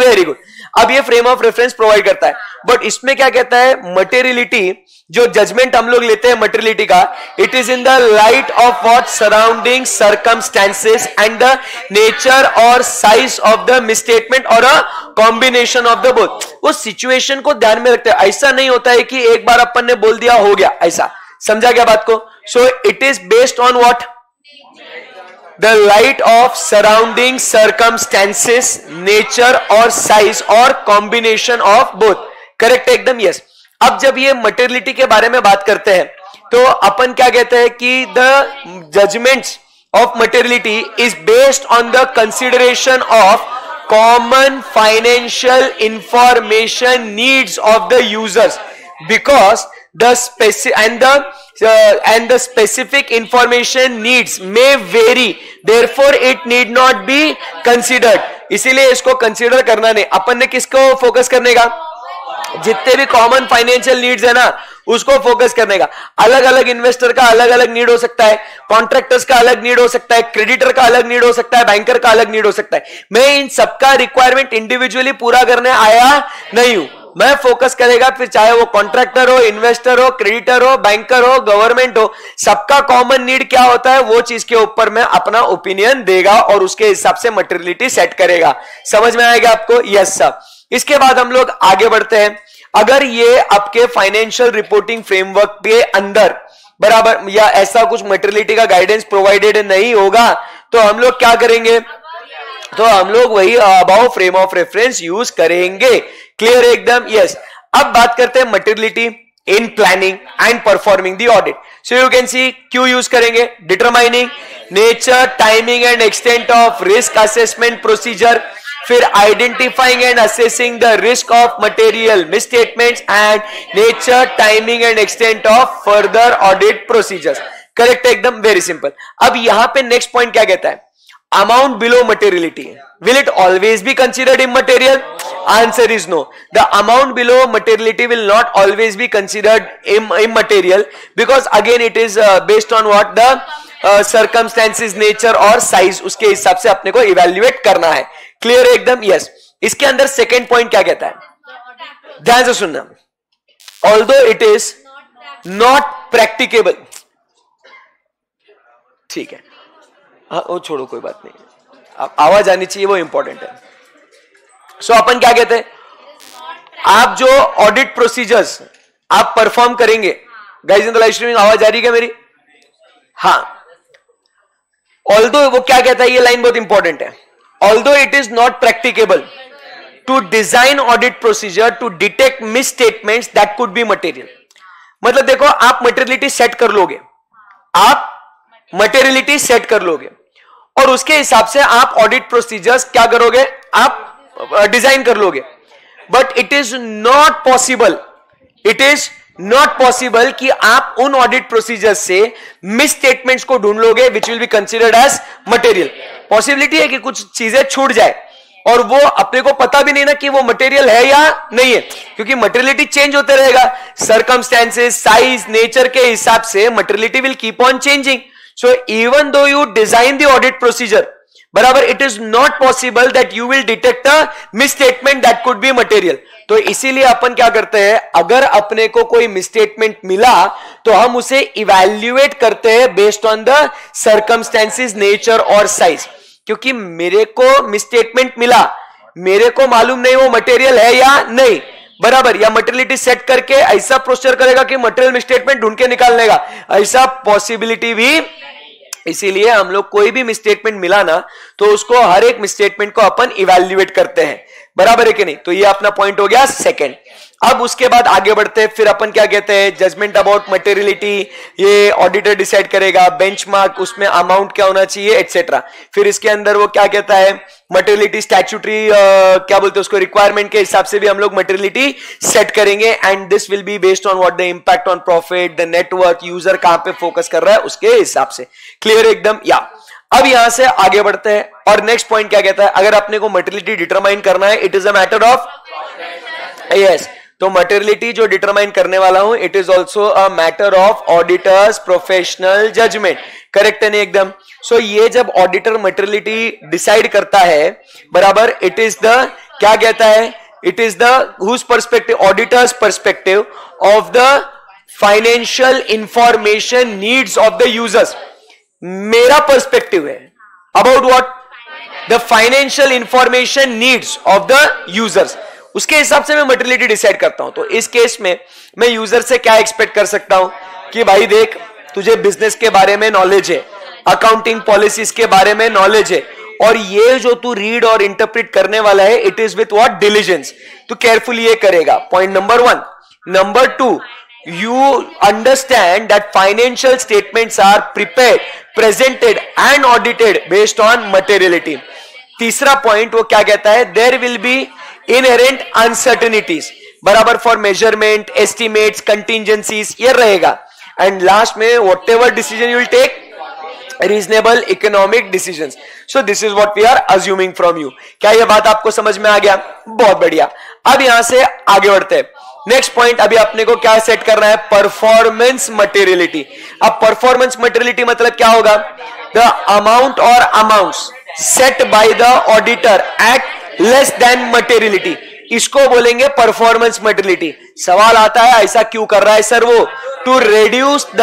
very good। अब ये frame of reference provide करता है, but इसमें क्या कहता है? Materiality जो judgement हम लोग लेते हैं मटेरियलिटी का, it is in the light of what surrounding circumstances and the nature और साइज ऑफ द मिसस्टेटमेंट और a combination of the both. उस सिचुएशन को ध्यान में रखते हैं, ऐसा नहीं होता है कि एक बार अपन ने बोल दिया हो गया, ऐसा समझा क्या बात को? सो it is based on what, the light of surrounding circumstances, nature और size और combination of both, करेक्ट एकदम, यस। अब जब ये मटेरियलिटी के बारे में बात करते हैं तो अपन क्या कहते हैं कि the judgments of materiality is based on the consideration of common financial information needs of the users because the specific information needs may vary, therefore it need not be considered। इसीलिए इसको कंसीडर करना नहीं, अपन ने किसको focus करने का? जितने भी कॉमन फाइनेंशियल नीड्स है ना उसको फोकस करने का। अलग अलग इन्वेस्टर का अलग अलग नीड हो सकता है, कॉन्ट्रैक्टर्स का अलग नीड हो सकता है, क्रेडिटर का अलग नीड हो सकता है, बैंकर का अलग नीड हो सकता है। मैं इन सबका रिक्वायरमेंट इंडिविजुअली पूरा करने आया नहीं हूं, मैं फोकस करेगा फिर चाहे वो कॉन्ट्रैक्टर हो, इन्वेस्टर हो, क्रेडिटर हो, बैंकर हो, गवर्नमेंट हो, सबका कॉमन नीड क्या होता है वो चीज के ऊपर मैं अपना ओपिनियन देगा और उसके हिसाब से मटेरियलिटी सेट करेगा। समझ में आएगा आपको? Yes sir. इसके बाद हम लोग आगे बढ़ते हैं। अगर ये आपके फाइनेंशियल रिपोर्टिंग फ्रेमवर्क के अंदर बराबर या ऐसा कुछ मटेरियलिटी का गाइडेंस प्रोवाइडेड नहीं होगा तो हम लोग क्या करेंगे? तो हम लोग वही about frame of reference use करेंगे। क्लियर एकदम? यस। अब बात करते हैं materiality in planning and performing the audit. So you can see क्यों यूज करेंगे? Determining nature, timing and extent of risk assessment procedure, फिर identifying and assessing the risk of material misstatements and nature, timing and extent of further audit procedures. Correct एकदम, very simple. अब यहां पे next point क्या कहता है? amount below materiality, will it always be considered immaterial? Answer is no. The amount below materiality will not always be considered immaterial because again it is based on what the circumstances, nature और size, उसके हिसाब से अपने को evaluate करना है। Clear एकदम? Yes। इसके अंदर second point क्या कहता है? ध्यान से सुनना। Although it is not practicable, ठीक है, हाँ वो छोड़ो कोई बात नहीं, आवाज आनी चाहिए वो इंपॉर्टेंट है। सो अपन क्या कहते हैं, आप जो ऑडिट प्रोसीजर्स आप परफॉर्म करेंगे, guys in the live streaming आवाज आ रही है क्या मेरी? हाँ, ऑल्दो वो क्या कहता है, ये लाइन बहुत इंपॉर्टेंट है, although it is not practicable to design audit procedure to detect misstatements that could be material. मतलब देखो, आप मटेरियलिटी सेट कर लोगे, आप मटेरियलिटी सेट कर लोगे और उसके हिसाब से आप ऑडिट प्रोसीजर्स क्या करोगे, आप डिजाइन कर लोगे, but it is not possible, it is not possible कि आप उन ऑडिट प्रोसीजर से मिस स्टेटमेंट्स को ढूंढ लोगे which will be considered as material. Possibility है कि कुछ चीजें छूट जाए और वो अपने को पता भी नहीं ना कि वो मटेरियल है या नहीं है, क्योंकि मटेरियलिटी चेंज होते रहेगा, सर्कमस्टेंसेस, साइज, नेचर के हिसाब से materiality will keep on changing. So even though you design the audit procedure, बराबर, it is not possible that you will detect a misstatement that could be material. तो इसीलिए अपन क्या करते हैं, अगर अपने को कोई मिसस्टेटमेंट मिला तो हम उसे इवैल्यूएट करते हैं based on the circumstances, nature और साइज। क्योंकि मेरे को मिसस्टेटमेंट मिला, मेरे को मालूम नहीं वो मटेरियल है या नहीं, बराबर, या मटेरियलिटी सेट करके ऐसा प्रोसीजर करेगा कि मटेरियल मिसस्टेटमेंट ढूंढ के निकालने का, ऐसा पॉसिबिलिटी भी। इसीलिए हम लोग कोई भी मिसस्टेटमेंट मिला ना तो उसको, हर एक मिसस्टेटमेंट को अपन इवैल्यूएट करते हैं, बराबर है कि नहीं। तो ये अपना पॉइंट हो गया सेकंड। अब उसके बाद आगे बढ़ते हैं, फिर अपन क्या कहते हैं, जजमेंट अबाउट मटेरियलिटी, ये ऑडिटर डिसाइड करेगा, बेंचमार्क, उसमें अमाउंट क्या होना चाहिए एटसेट्रा। फिर इसके अंदर वो क्या कहता है, मटेरियलिटी स्टैट्यूटरी क्या बोलते हैं उसको, रिक्वायरमेंट के हिसाब से भी हम लोग मटेरियलिटी सेट करेंगे, and this will be based on what the impact on profit, the network, user कहां पे फोकस कर रहा है उसके हिसाब से। क्लियर एकदम? या अब यहां से आगे बढ़ते हैं और नेक्स्ट पॉइंट क्या कहता है, अगर अपने को मटेरियलिटी डिटरमाइन करना है, it is a matter of, yes, तो मटेरियलिटी जो डिटरमाइन करने वाला हूं, it is also a matter of auditor's professional judgement. Correct है नहीं एकदम? सो ये जब ऑडिटर मटेरियलिटी डिसाइड करता है, बराबर, इट इज द, क्या कहता है, it is the whose perspective, auditor's perspective of the financial information needs of the users. मेरा पर्सपेक्टिव है about what, the financial information needs of the users, उसके हिसाब से मैं मटेरियलिटी डिसाइड करता हूं। तो इस केस में मैं यूजर से क्या एक्सपेक्ट कर सकता हूं कि भाई देख, तुझे बिजनेस के बारे में नॉलेज है, अकाउंटिंग पॉलिसीज के बारे में नॉलेज है, और ये जो तू रीड और इंटरप्रेट करने वाला है, it is with what, diligence, तू केयरफुली ये करेगा। Point number 1। Number 2, you understand that financial statements are prepared, presented and audited based on materiality. तीसरा पॉइंट वो क्या कहता है, there will be inherent uncertainties, बराबर, for measurement, estimates, contingencies, ये रहेगा। एंड लास्ट में whatever decision you will take, reasonable economic decisions. So this is what we are assuming from you. क्या ये बात आपको समझ में आ गया? बहुत बढ़िया। अब यहां से आगे बढ़ते हैं। नेक्स्ट पॉइंट, अभी अपने को क्या सेट करना है, परफॉर्मेंस मटेरियलिटी। अब परफॉर्मेंस मटेरियलिटी मतलब क्या होगा, द अमाउंट और amounts set by the auditor eight less than materiality, इसको बोलेंगे परफॉर्मेंस मटेरियलिटी। सवाल आता है ऐसा क्यों कर रहा है सर वो, to reduce the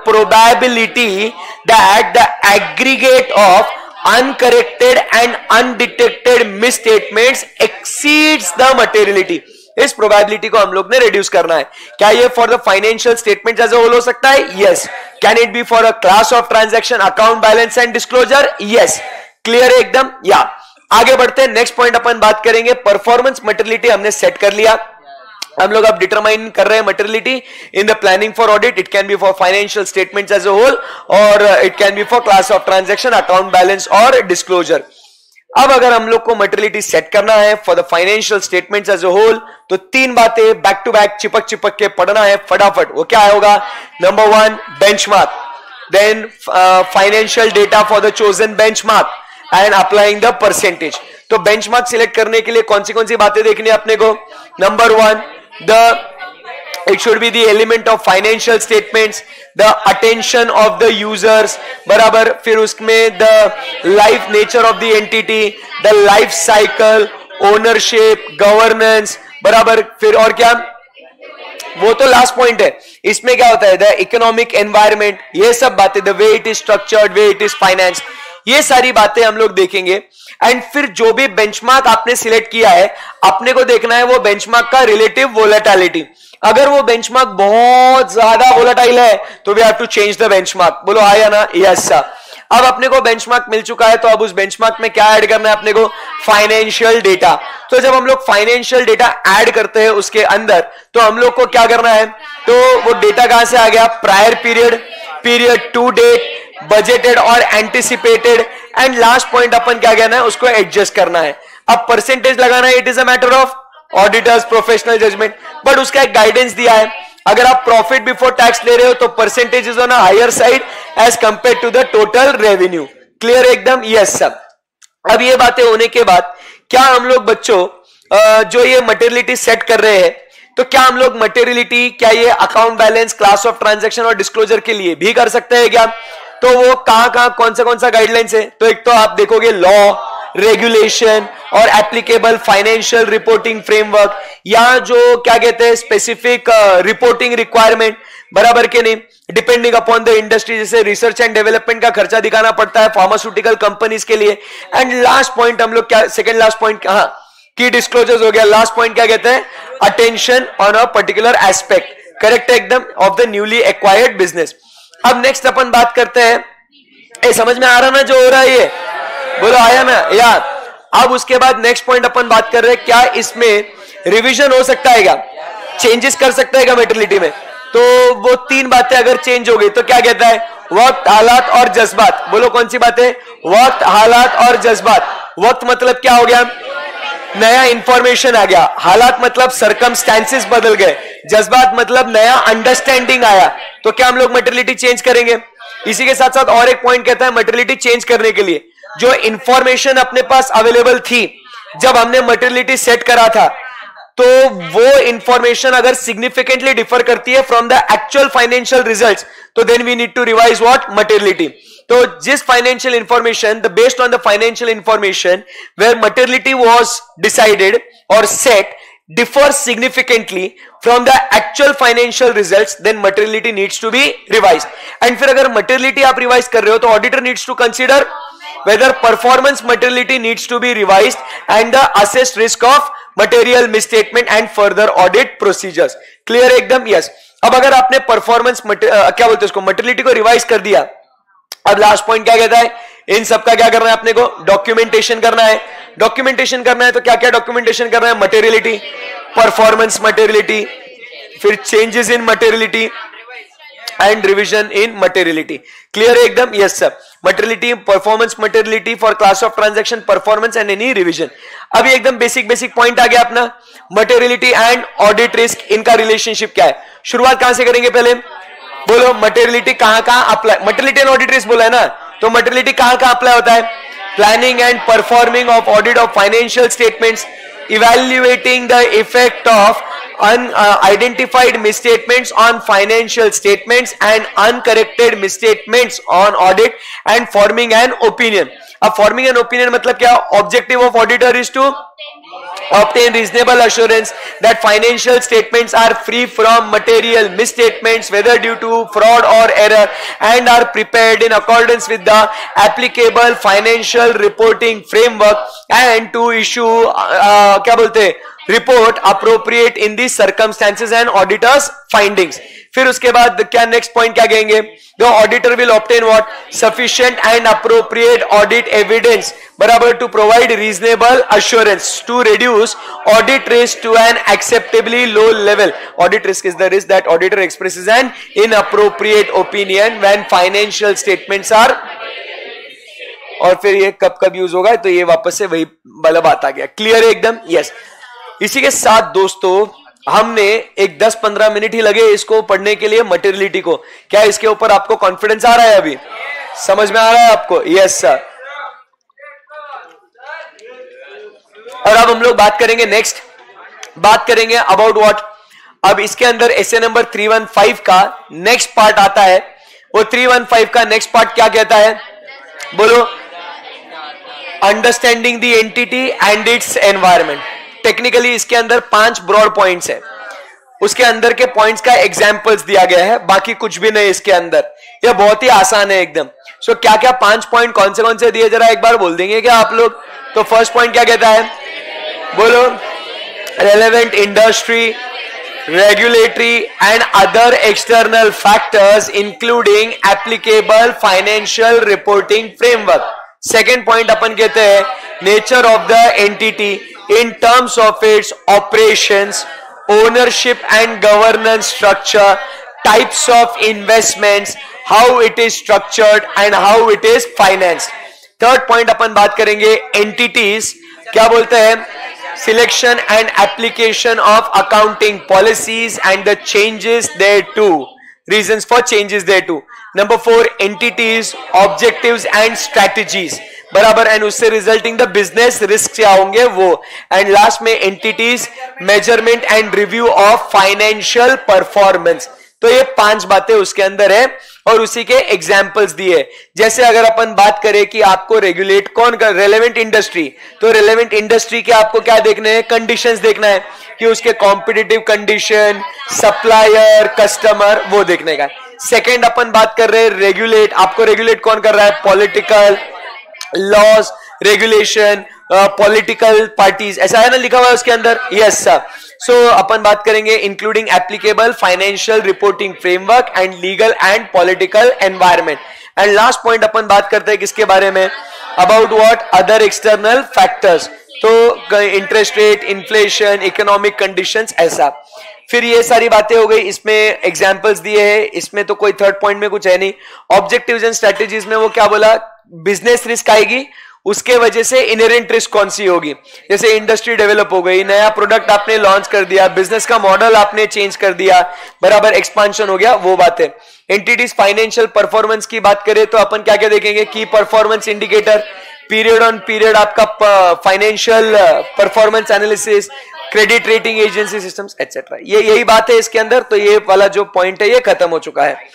probability that the aggregate of uncorrected and undetected misstatements exceeds the materiality। इस प्रोबेबिलिटी को हम लोग ने रिड्यूस करना है। क्या ये for the financial statement as a whole हो सकता है? Yes. Can it be for a class of transaction, account balance and disclosure? Yes. Clear है एकदम? या आगे बढ़ते हैं, नेक्स्ट पॉइंट अपन बात करेंगे, परफॉर्मेंस मटेरियलिटी हमने सेट कर लिया, हम लोग अब डिटरमाइन कर रहे हैं materiality in the planning for audit. It can be for financial statements as a whole और it can be for class of transaction, account balance और डिस्क्लोजर। अब अगर हम लोग को मटेरियलिटी सेट करना है for the financial statements as a whole, तो तीन बातें बैक टू बैक चिपक चिपक के पढ़ना है फटाफट। वो क्या होगा, number 1 benchmark, then financial data for the chosen benchmark and applying the percentage. तो बेंचमार्क सिलेक्ट करने के लिए कौन सी बातें देखनी है अपने को, number 1 it should be the element of financial statements, the attention of the users, बराबर, फिर उसमें the life nature of the entity, the life cycle, ownership, governance, बराबर, फिर और क्या, वो तो लास्ट पॉइंट है। इसमें क्या होता है, द इकोनॉमिक एनवायरमेंट, ये सब बातें, the way it is structured, way it is finance, ये सारी बातें हम लोग देखेंगे। एंड फिर जो भी बेंचमार्क आपने सिलेक्ट किया है, अपने को देखना है वो बेंचमार्क का रिलेटिव वोलेटिलिटी। अगर वो बेंचमार्क बहुत ज्यादा वोलेटाइल है तो we have to change the benchmark. बोलो हाँ या ना? Yes sir. अब अपने को बेंचमार्क मिल चुका है, तो अब उस बेंचमार्क में क्या ऐड करना है अपने को? Financial data. तो जब हम लोग फाइनेंशियल डेटा ऐड करते हैं उसके अंदर, तो हम लोग को क्या करना है? तो वो डेटा कहां से आ गया? Prior period, period to date, budgeted और एंटिसिपेटेड, एंड लास्ट पॉइंट अपन क्या कहना है? उसको एडजस्ट करना है। अब परसेंटेज लगाना है, it is a matter of auditor's professional judgement, but उसका एक गाइडेंस दिया है। अगर आप प्रॉफिट बिफोर टैक्स ले रहे हो तो percentage is on a higher side as compare to the total revenue. Clear एकदम? Yes sir. अब ये बातें होने के बाद क्या हम लोग बच्चों जो ये मटेरियलिटी सेट कर रहे हैं, तो क्या हम लोग मटेरियलिटी क्या ये account balance, class of transaction और डिस्क्लोजर के लिए भी कर सकते हैं क्या? तो वो कहां कौन सा गाइडलाइंस है? तो एक तो आप देखोगे लॉ, रेगुलेशन और एप्लीकेबल फाइनेंशियल रिपोर्टिंग फ्रेमवर्क, या जो क्या कहते हैं स्पेसिफिक रिपोर्टिंग रिक्वायरमेंट, बराबर के नहीं, डिपेंडिंग अपॉन द इंडस्ट्री। जैसे रिसर्च एंड डेवलपमेंट का खर्चा दिखाना पड़ता है फार्मास्यूटिकल कंपनीज के लिए। एंड लास्ट पॉइंट हम लोग क्या, सेकंड लास्ट पॉइंट कहां की डिस्क्लोजर्स हो गया। लास्ट पॉइंट क्या कहते हैं? Attention on a particular aspect, correct एकदम, of the newly acquired business. अब नेक्स्ट अपन बात करते हैं, समझ में आ रहा ना जो हो रहा है ये? बोलो आया ना यार? अब उसके बाद नेक्स्ट पॉइंट अपन बात कर रहे हैं, क्या इसमें रिवीजन हो सकता है क्या? चेंजेस कर सकता है क्या मटेरियलिटी में? तो वो तीन बातें अगर चेंज हो गई तो क्या कहता है? वक्त, हालात और जज्बात। बोलो कौन सी बातें? वक्त, हालात और जज्बात। वक्त मतलब क्या हो गया? नया इंफॉर्मेशन आ गया। हालात मतलब सरकमस्टेंसेस बदल गए। जज्बात मतलब नया अंडरस्टैंडिंग आया। तो क्या हम लोग मटेरियलिटी चेंज करेंगे? इसी के साथ साथ और एक पॉइंट कहता है मटेरियलिटी चेंज करने के लिए जो इंफॉर्मेशन अपने पास अवेलेबल थी जब हमने मटेरियलिटी सेट करा था, तो वो इंफॉर्मेशन अगर सिग्निफिकेंटली डिफर करती है from the actual financial results, तो then we need to revise what? Materiality. तो जिस financial information, the based on the financial information where materiality was decided और set differs significantly from the actual financial results, then materiality needs to be revised. And फिर अगर materiality आप revise कर रहे हो तो auditor needs to consider whether performance materiality needs to be revised and the assessed risk of material misstatement and further audit procedures. Clear एकदम? Yes. अब अगर आपने performance क्या बोलते हैं उसको, materiality को revise कर दिया, अब लास्ट पॉइंट क्या कहता है? इन सबका क्या करना है अपने को? डॉक्यूमेंटेशन करना है। डॉक्यूमेंटेशन करना है तो क्या क्या डॉक्यूमेंटेशन करना है? मटेरियलिटी, परफॉर्मेंस मटेरियलिटी, फिर changes in materiality and revision in materiality. Clear है एकदम? Yes sir. Materiality, performance materiality for class of transaction, performance and any revision. अभी एकदम बेसिक पॉइंट आ गया अपना। मटेरियलिटी एंड ऑडिट रिस्क, इनका रिलेशनशिप क्या है? शुरुआत कहां से करेंगे? पहले बोलो मटेरियलिटी कहां apply, materiality and audit risk बोला है ना, तो मटेरियलिटी कहां अप्लाई होता है? Planning and performing of audit of financial statements, evaluating the effect of unidentified misstatements on financial statements and uncorrected misstatements on audit, and forming an opinion. अब forming an opinion मतलब क्या? Objective of auditor is to obtain reasonable assurance that financial statements are free from material misstatements whether due to fraud or error and are prepared in accordance with the applicable financial reporting framework, and to issue क्या बोलते हैं? Report appropriate in the circumstances and auditors findings. फिर उसके बाद क्या next point क्या कहेंगे? The auditor will obtain what? Sufficient and appropriate audit evidence, बराबर to provide reasonable assurance to reduce audit risk to an acceptably low level. Audit risk is the risk that auditor expresses an inappropriate opinion when financial statements are, और फिर ये कब कब use होगा? तो ये वापस से वही वाला बात आ गया. क्लियर है एकदम? यस. इसी के साथ दोस्तों हमने एक 10-15 मिनट ही लगे इसको पढ़ने के लिए मटेरियलिटी को. क्या इसके ऊपर आपको कॉन्फिडेंस आ रहा है? अभी समझ में आ रहा है आपको? Yes sir. और अब हम लोग बात करेंगे, नेक्स्ट बात करेंगे अबाउट व्हाट. अब इसके अंदर एसे नंबर 315 का नेक्स्ट पार्ट आता है. वो 315 का नेक्स्ट पार्ट क्या कहता है? बोलो. Understanding the entity and its environment. Technically इसके अंदर 5 ब्रॉड पॉइंट्स है. उसके अंदर के पॉइंट्स का एग्जांपल्स दिया गया है, बाकी कुछ भी नहीं इसके अंदर. ये बहुत ही आसान है एकदम। सो क्या क्या 5 पॉइंट कौन से दिए, जरा एक बार बोल देंगे क्या आप लोग? तो फर्स्ट पॉइंट क्या कहता है, बोलो? Relevant industry, regulatory and other external factors including applicable financial reporting framework. Second point अपन कहते हैं nature of the entity in terms of its operations, ownership and governance structure, types of investments, how it is structured and how it is financed. Third point अपन बात करेंगे entities, क्या बोलते हैं? Selection and application of accounting policies and the changes thereto, reasons for changes thereto. Number 4 entities, objectives and strategies, बराबर, and उससे resulting the business risk क्या होंगे वो। एंड लास्ट में entities, measurement and review of financial performance. तो ये 5 बातें उसके अंदर है और उसी के एग्जाम्पल्स दिए। जैसे अगर अपन बात करें कि आपको रेगुलेट कौन कर, रेलेवेंट इंडस्ट्री, तो रेलेवेंट इंडस्ट्री के आपको क्या देखने हैं? कंडीशंस देखना है कि उसके कॉम्पिटिटिव कंडीशन, सप्लायर, कस्टमर, वो देखने का। सेकेंड अपन बात कर रहे हैं रेगुलेट, आपको रेगुलेट कौन कर रहा है? Political laws, regulation, political parties, ऐसा है ना लिखा हुआ है उसके अंदर? Yes sir. सो अपन बात करेंगे including applicable financial reporting framework and legal and political environment. And last point अपन बात करते हैं किसके बारे में? About what? Other external factors, तो interest rate, inflation, economic conditions, ऐसा। फिर ये सारी बातें हो गई, इसमें एग्जांपल्स दिए हैं, इसमें तो कोई थर्ड पॉइंट में कुछ है नहीं। ऑब्जेक्टिव्स एंड स्ट्रेटजीज में वो क्या बोला? बिजनेस रिस्क आएगी, उसके वजह से इनहेरेंट रिस्क कौन सी होगी? जैसे इंडस्ट्री डेवलप हो गई, नया प्रोडक्ट आपने लॉन्च कर दिया, बिजनेस का मॉडल आपने चेंज कर दिया, बराबर, एक्सपांशन हो गया, वो बातें। एंटिटीज फाइनेंशियल परफॉर्मेंस की बात करें तो अपन क्या क्या देखेंगे? Key performance indicator, period on period आपका financial performance analysis, credit rating agency systems, et cetera. ये यही बात है इसके अंदर। तो ये वाला जो पॉइंट है ये खत्म हो चुका है।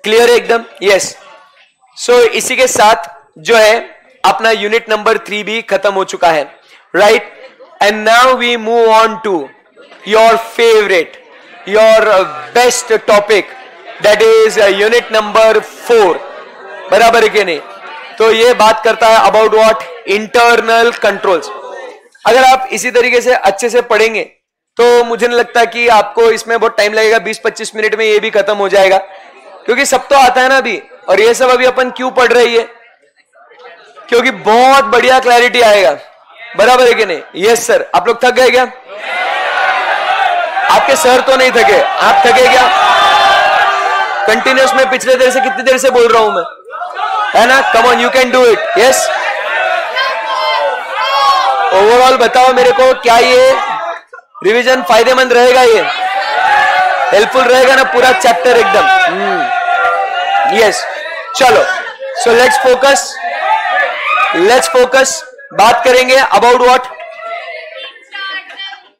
क्लियर है एकदम? यस। सो इसी के साथ जो है अपना यूनिट नंबर 3 भी खत्म हो चुका है, right? And now we move on to your favourite, your best topic, that is unit number 4, बराबर है कि नहीं? तो ये बात करता है अबाउट व्हाट? Internal controls. अगर आप इसी तरीके से अच्छे से पढ़ेंगे तो मुझे नहीं लगता कि आपको इसमें बहुत टाइम लगेगा, 20-25 मिनट में ये भी खत्म हो जाएगा, क्योंकि सब तो आता है ना अभी। और ये सब अभी अपन क्यों पढ़ रही है? क्योंकि बहुत बढ़िया क्लैरिटी आएगा, बराबर है कि नहीं? Yes sir. आप लोग थक गए क्या? आपके सर तो नहीं थके, आप थके क्या? कंटिन्यूस में पिछले देर से कितनी देर से बोल रहा हूं मैं, है ना? कम on, you can do it. Yes. Overall बताओ मेरे को, क्या ये रिवीजन फायदेमंद रहेगा? ये हेल्पफुल रहेगा ना पूरा चैप्टर एकदम? यस। चलो, सो लेट्स फोकस। बात करेंगे अबाउट व्हाट?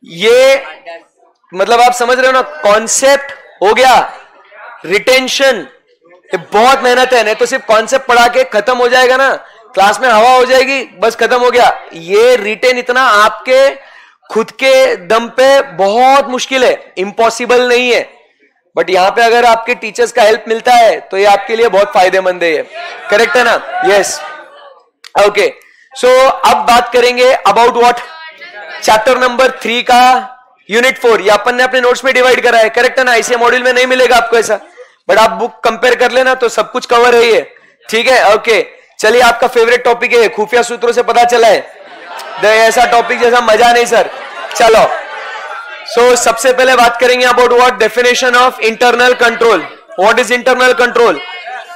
ये मतलब आप समझ रहे हो ना, कॉन्सेप्ट हो गया, रिटेंशन, ये बहुत मेहनत है। नहीं तो सिर्फ कॉन्सेप्ट पढ़ा के खत्म हो जाएगा ना, क्लास में हवा हो जाएगी, बस खत्म हो गया। ये रिटेन इतना आपके खुद के दम पे बहुत मुश्किल है, इम्पॉसिबल नहीं है। बट यहां पे अगर आपके टीचर्स का हेल्प मिलता है तो ये आपके लिए बहुत फायदेमंद है। ये करेक्ट है ना? यस। ओके, सो अब बात करेंगे अबाउट व्हाट? चैप्टर नंबर 3 का यूनिट 4। ये अपन ने अपने नोट्स में डिवाइड करा है, करेक्ट है ना? ऐसे मॉड्यूल में नहीं मिलेगा आपको ऐसा, बट आप बुक कंपेयर कर लेना तो सब कुछ कवर है ये, ठीक है? ओके, चलिए, आपका फेवरेट टॉपिक है, खुफिया सूत्रों से पता चला है, ऐसा टॉपिक जैसा मजा नहीं सर। चलो, सो सबसे पहले बात करेंगे about what? Definition of internal control. What is internal control?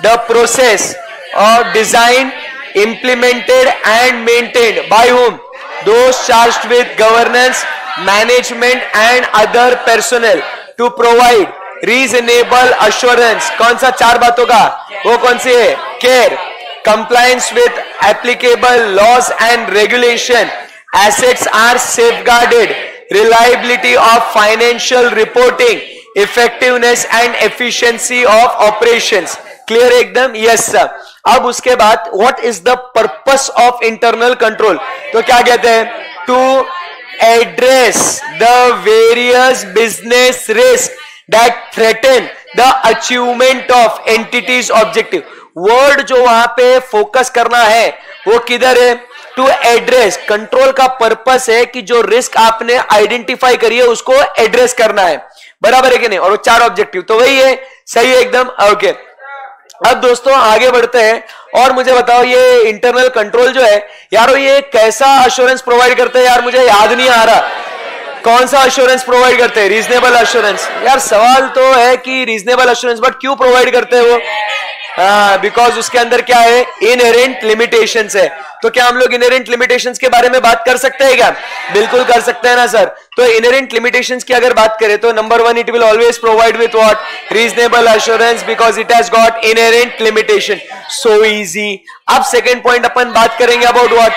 The process of design, implemented and maintained by whom? Those charged with governance, management and other personnel to provide reasonable assurance. कौन सा 4 बातों का? वो कौन सी है? Care, compliance with applicable laws and regulation, assets are safeguarded, reliability of financial reporting, effectiveness and efficiency of operations. Clear एकदम? Yes sir. अब उसके बाद what is the purpose of internal control? तो क्या कहते हैं? To address the various business risk that threaten the achievement of entities objective. Word जो वहां पे फोकस करना है वो किधर है? To address. कंट्रोल का पर्पस है कि जो रिस्क आपने आइडेंटिफाई करी है उसको एड्रेस करना है, बराबर है कि नहीं? और वो 4 ऑब्जेक्टिव तो वही है, सही है एकदम, ओके। अब दोस्तों आगे बढ़ते हैं और मुझे बताओ ये इंटरनल कंट्रोल जो है यारो ये कैसा अश्योरेंस प्रोवाइड करते हैं यार? मुझे याद नहीं आ रहा कौन सा अश्योरेंस प्रोवाइड करते हैं? Reasonable assurance. यार सवाल तो है कि रीजनेबल अश्योरेंस, बट क्यों प्रोवाइड करते हैं वो? बिकॉज उसके अंदर क्या है? इनहेरेंट लिमिटेशंस है। तो क्या हम लोग इनहेरेंट लिमिटेशंस के बारे में बात कर सकते हैं क्या? बिल्कुल कर सकते हैं ना सर। तो इनहेरेंट लिमिटेशंस की अगर बात करें तो number 1 it will always provide with what? Reasonable assurance, because it has got inherent limitation. So easy. अब सेकेंड पॉइंट अपन बात करेंगे about what?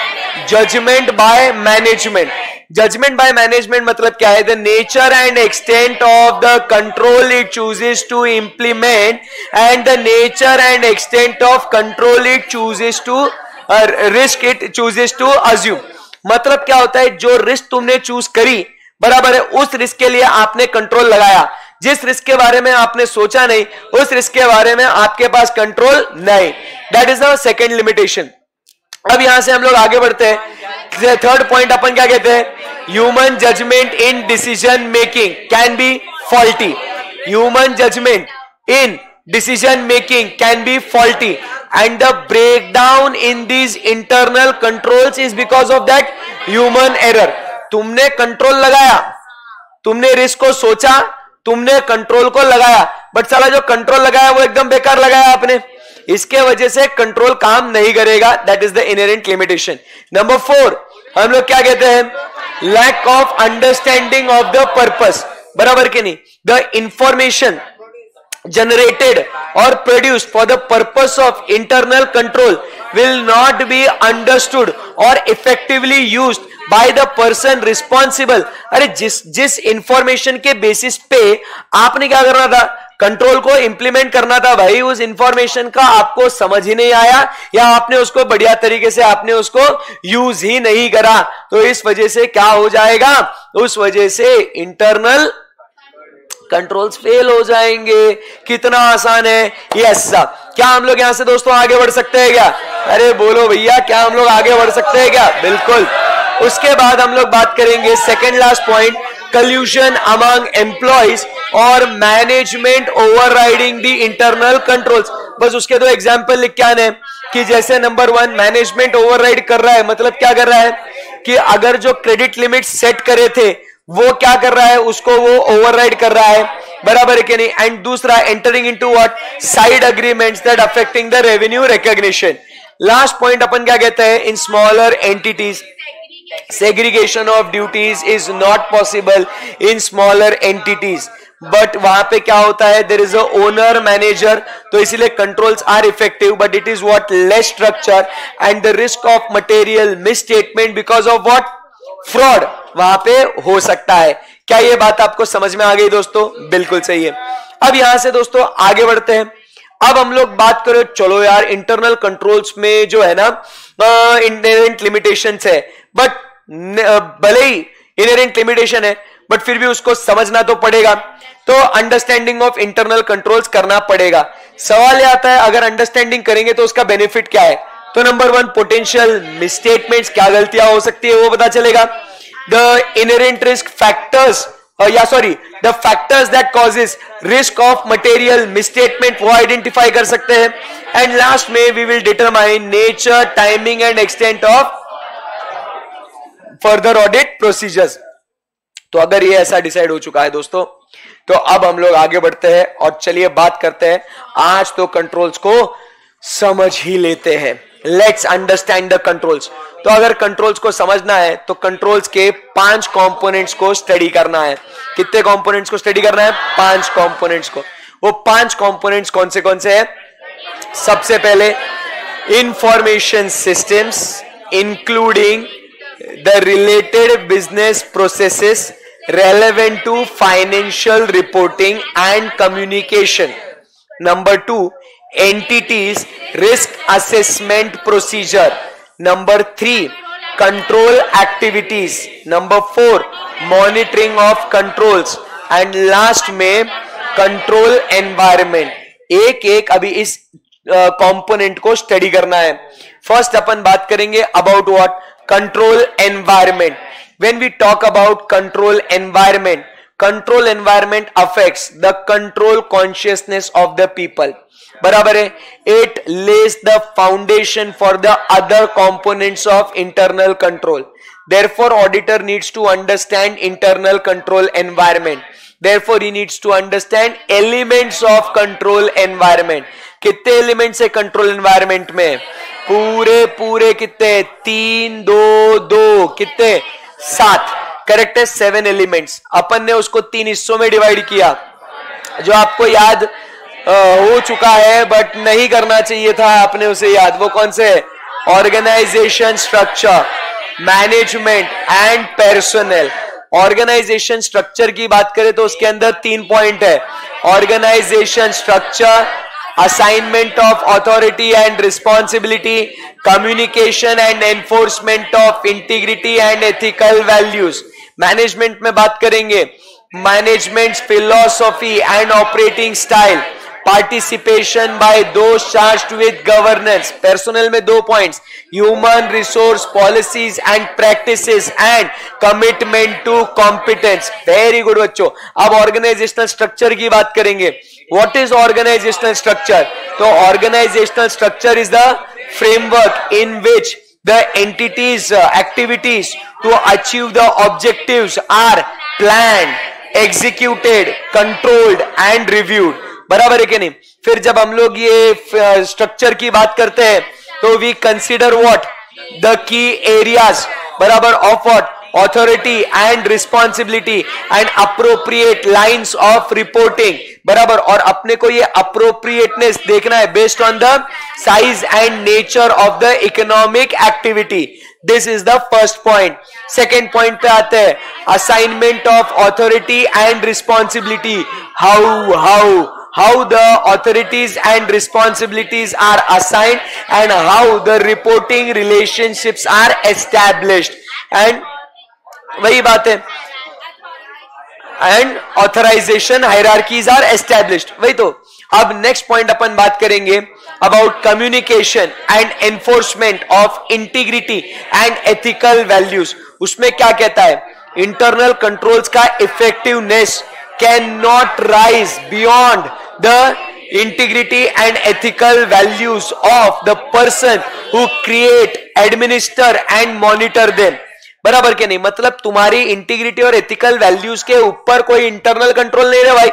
Judgement by management. Judgement by management मतलब क्या है? The nature and extent of the control it chooses to implement and the nature and extent of control it chooses to risk it chooses to assume. मतलब क्या होता है? जो risk तुमने choose करी, बराबर है, उस रिस्क के लिए आपने कंट्रोल लगाया। जिस रिस्क के बारे में आपने सोचा नहीं उस रिस्क के बारे में आपके पास कंट्रोल नहीं। That is the second limitation. अब यहां से हम लोग आगे बढ़ते हैं। थर्ड पॉइंट अपन क्या कहते हैं? Human judgement in decision making can be faulty. Human judgement in decision making can be faulty and the breakdown in these internal controls is because of that human error। तुमने control लगाया, तुमने risk को सोचा, तुमने control को लगाया, but साला जो कंट्रोल लगाया वो एकदम बेकार लगाया आपने, इसके वजह से कंट्रोल काम नहीं करेगा। That is the inherent limitation. Number 4 हम लोग क्या कहते हैं? Lack of understanding of the purpose, बराबर के नहीं? The information generated or produced for the purpose of internal control will not be understood or effectively used by the person responsible। अरे जिस इंफॉर्मेशन के बेसिस पे आपने क्या करना था? कंट्रोल को इंप्लीमेंट करना था भाई, उस इंफॉर्मेशन का आपको समझ ही नहीं आया या आपने उसको बढ़िया तरीके से आपने उसको यूज ही नहीं करा, तो इस वजह से क्या हो जाएगा? उस वजह से इंटरनल कंट्रोल्स फेल हो जाएंगे। कितना आसान है? Yes sir. क्या हम लोग यहां से दोस्तों आगे बढ़ सकते हैं क्या? अरे बोलो भैया, क्या हम लोग आगे बढ़ सकते हैं क्या? बिल्कुल। उसके बाद हम लोग बात करेंगे second last point, collusion among employees और management overriding the internal controls. बस उसके 2 एग्जांपल लिख के आने कि जैसे नंबर 1 मैनेजमेंट ओवरराइड कर रहा है, मतलब क्या कर रहा है कि अगर जो क्रेडिट लिमिट सेट करे थे वो क्या कर रहा है? उसको वो ओवरराइड कर रहा है, बराबर है कि नहीं? एंड दूसरा entering into what? Side agreements that affecting the revenue recognition. Last point अपन क्या कहते हैं? In smaller entities segregation of duties is not possible in smaller entities, but वहां पे क्या होता है? There is a owner manager, तो इसीलिए controls are effective, but it is what? Less structure and the risk of material misstatement because of what? Fraud वहां पे हो सकता है। क्या ये बात आपको समझ में आ गई दोस्तों? बिल्कुल सही है। अब यहां से दोस्तों आगे बढ़ते हैं। अब हम लोग बात करें, चलो यार इंटरनल कंट्रोल्स में जो है ना इनहेरेंट लिमिटेशंस है, बट भले ही इनहेरेंट लिमिटेशन है बट फिर भी उसको समझना तो पड़ेगा, तो अंडरस्टैंडिंग ऑफ इंटरनल कंट्रोल्स करना पड़ेगा। सवाल यह आता है अगर अंडरस्टैंडिंग करेंगे तो उसका बेनिफिट क्या है? तो नंबर 1 पोटेंशियल मिसस्टेटमेंट्स, क्या गलतियां हो सकती है वो पता चलेगा। The inherent risk factors the factors that causes risk of material misstatement वो आइडेंटिफाई कर सकते हैं। एंड लास्ट में we will determine nature, timing and extent of further audit procedures। तो अगर ये ऐसा डिसाइड हो चुका है दोस्तों, तो अब हम लोग आगे बढ़ते हैं और चलिए बात करते हैं। आज तो कंट्रोल्स को समझ ही लेते हैं। Let's understand the controls. तो अगर कंट्रोल्स को समझना है तो कंट्रोल्स के 5 कंपोनेंट्स को स्टडी करना है। कितने कंपोनेंट्स को स्टडी करना है? 5 कंपोनेंट्स को। वो 5 कंपोनेंट्स कौन से हैं? सबसे पहले information systems including the related business processes relevant to financial reporting and communication. Number 2, entities risk assessment procedure. Number 3, control activities. Number 4, monitoring of controls. And last में कंट्रोल एनवायरमेंट। एक एक अभी इस कंपोनेंट को स्टडी करना है। First अपन बात करेंगे about what, control environment. When we talk about control environment, control environment affects the control consciousness of the people, बराबर है। It lays the foundation for the other components of internal control. Therefore, auditor needs to understand internal control environment. Therefore, he needs to understand elements of control environment. कितने elements है control environment में? पूरे कितने? 3 2 2 कितने? 7। Correct है, 7 elements. अपन ने उसको 3 हिस्सों में डिवाइड किया, जो आपको याद हो चुका है बट नहीं करना चाहिए था आपने उसे याद। वो कौन से? Organisation structure, management and personnel. Organisation structure की बात करें तो उसके अंदर 3 पॉइंट है। Organisation structure, assignment of authority and responsibility, communication and enforcement of integrity and ethical values. Management में बात करेंगे management philosophy and operating style, participation by those charged with governance. Personnel में 2 points, human resource policies and practices and commitment to competence. Very good बच्चों। अब organisational structure की बात करेंगे। What is organisational structure? तो organisational structure is the framework in which the entities activities to achieve the objectives are planned, executed, controlled and reviewed। बराबर है कि नहीं? फिर जब हम लोग ये स्ट्रक्चर की बात करते हैं तो we consider what, the key areas, बराबर, of what, authority and responsibility and appropriate lines of reporting, बराबर। और अपने को ये अप्रोप्रिएटनेस देखना है based on the size and nature of the economic activity. This is the first point. Second point पे आते हैं assignment of authority and responsibility. how the authorities and responsibilities are assigned and how the reporting relationships are established, and वही बात है, and authorization hierarchies are established. वही तो। अब next point अपन बात करेंगे about communication and enforcement of integrity and ethical values. उसमें क्या कहता है? इंटरनल कंट्रोल्स का effectiveness can not rise beyond the integrity and ethical values of the person who create, administer and monitor them। बराबर के नहीं? मतलब तुम्हारी इंटीग्रिटी और एथिकल वैल्यूज के ऊपर कोई इंटरनल कंट्रोल नहीं है भाई।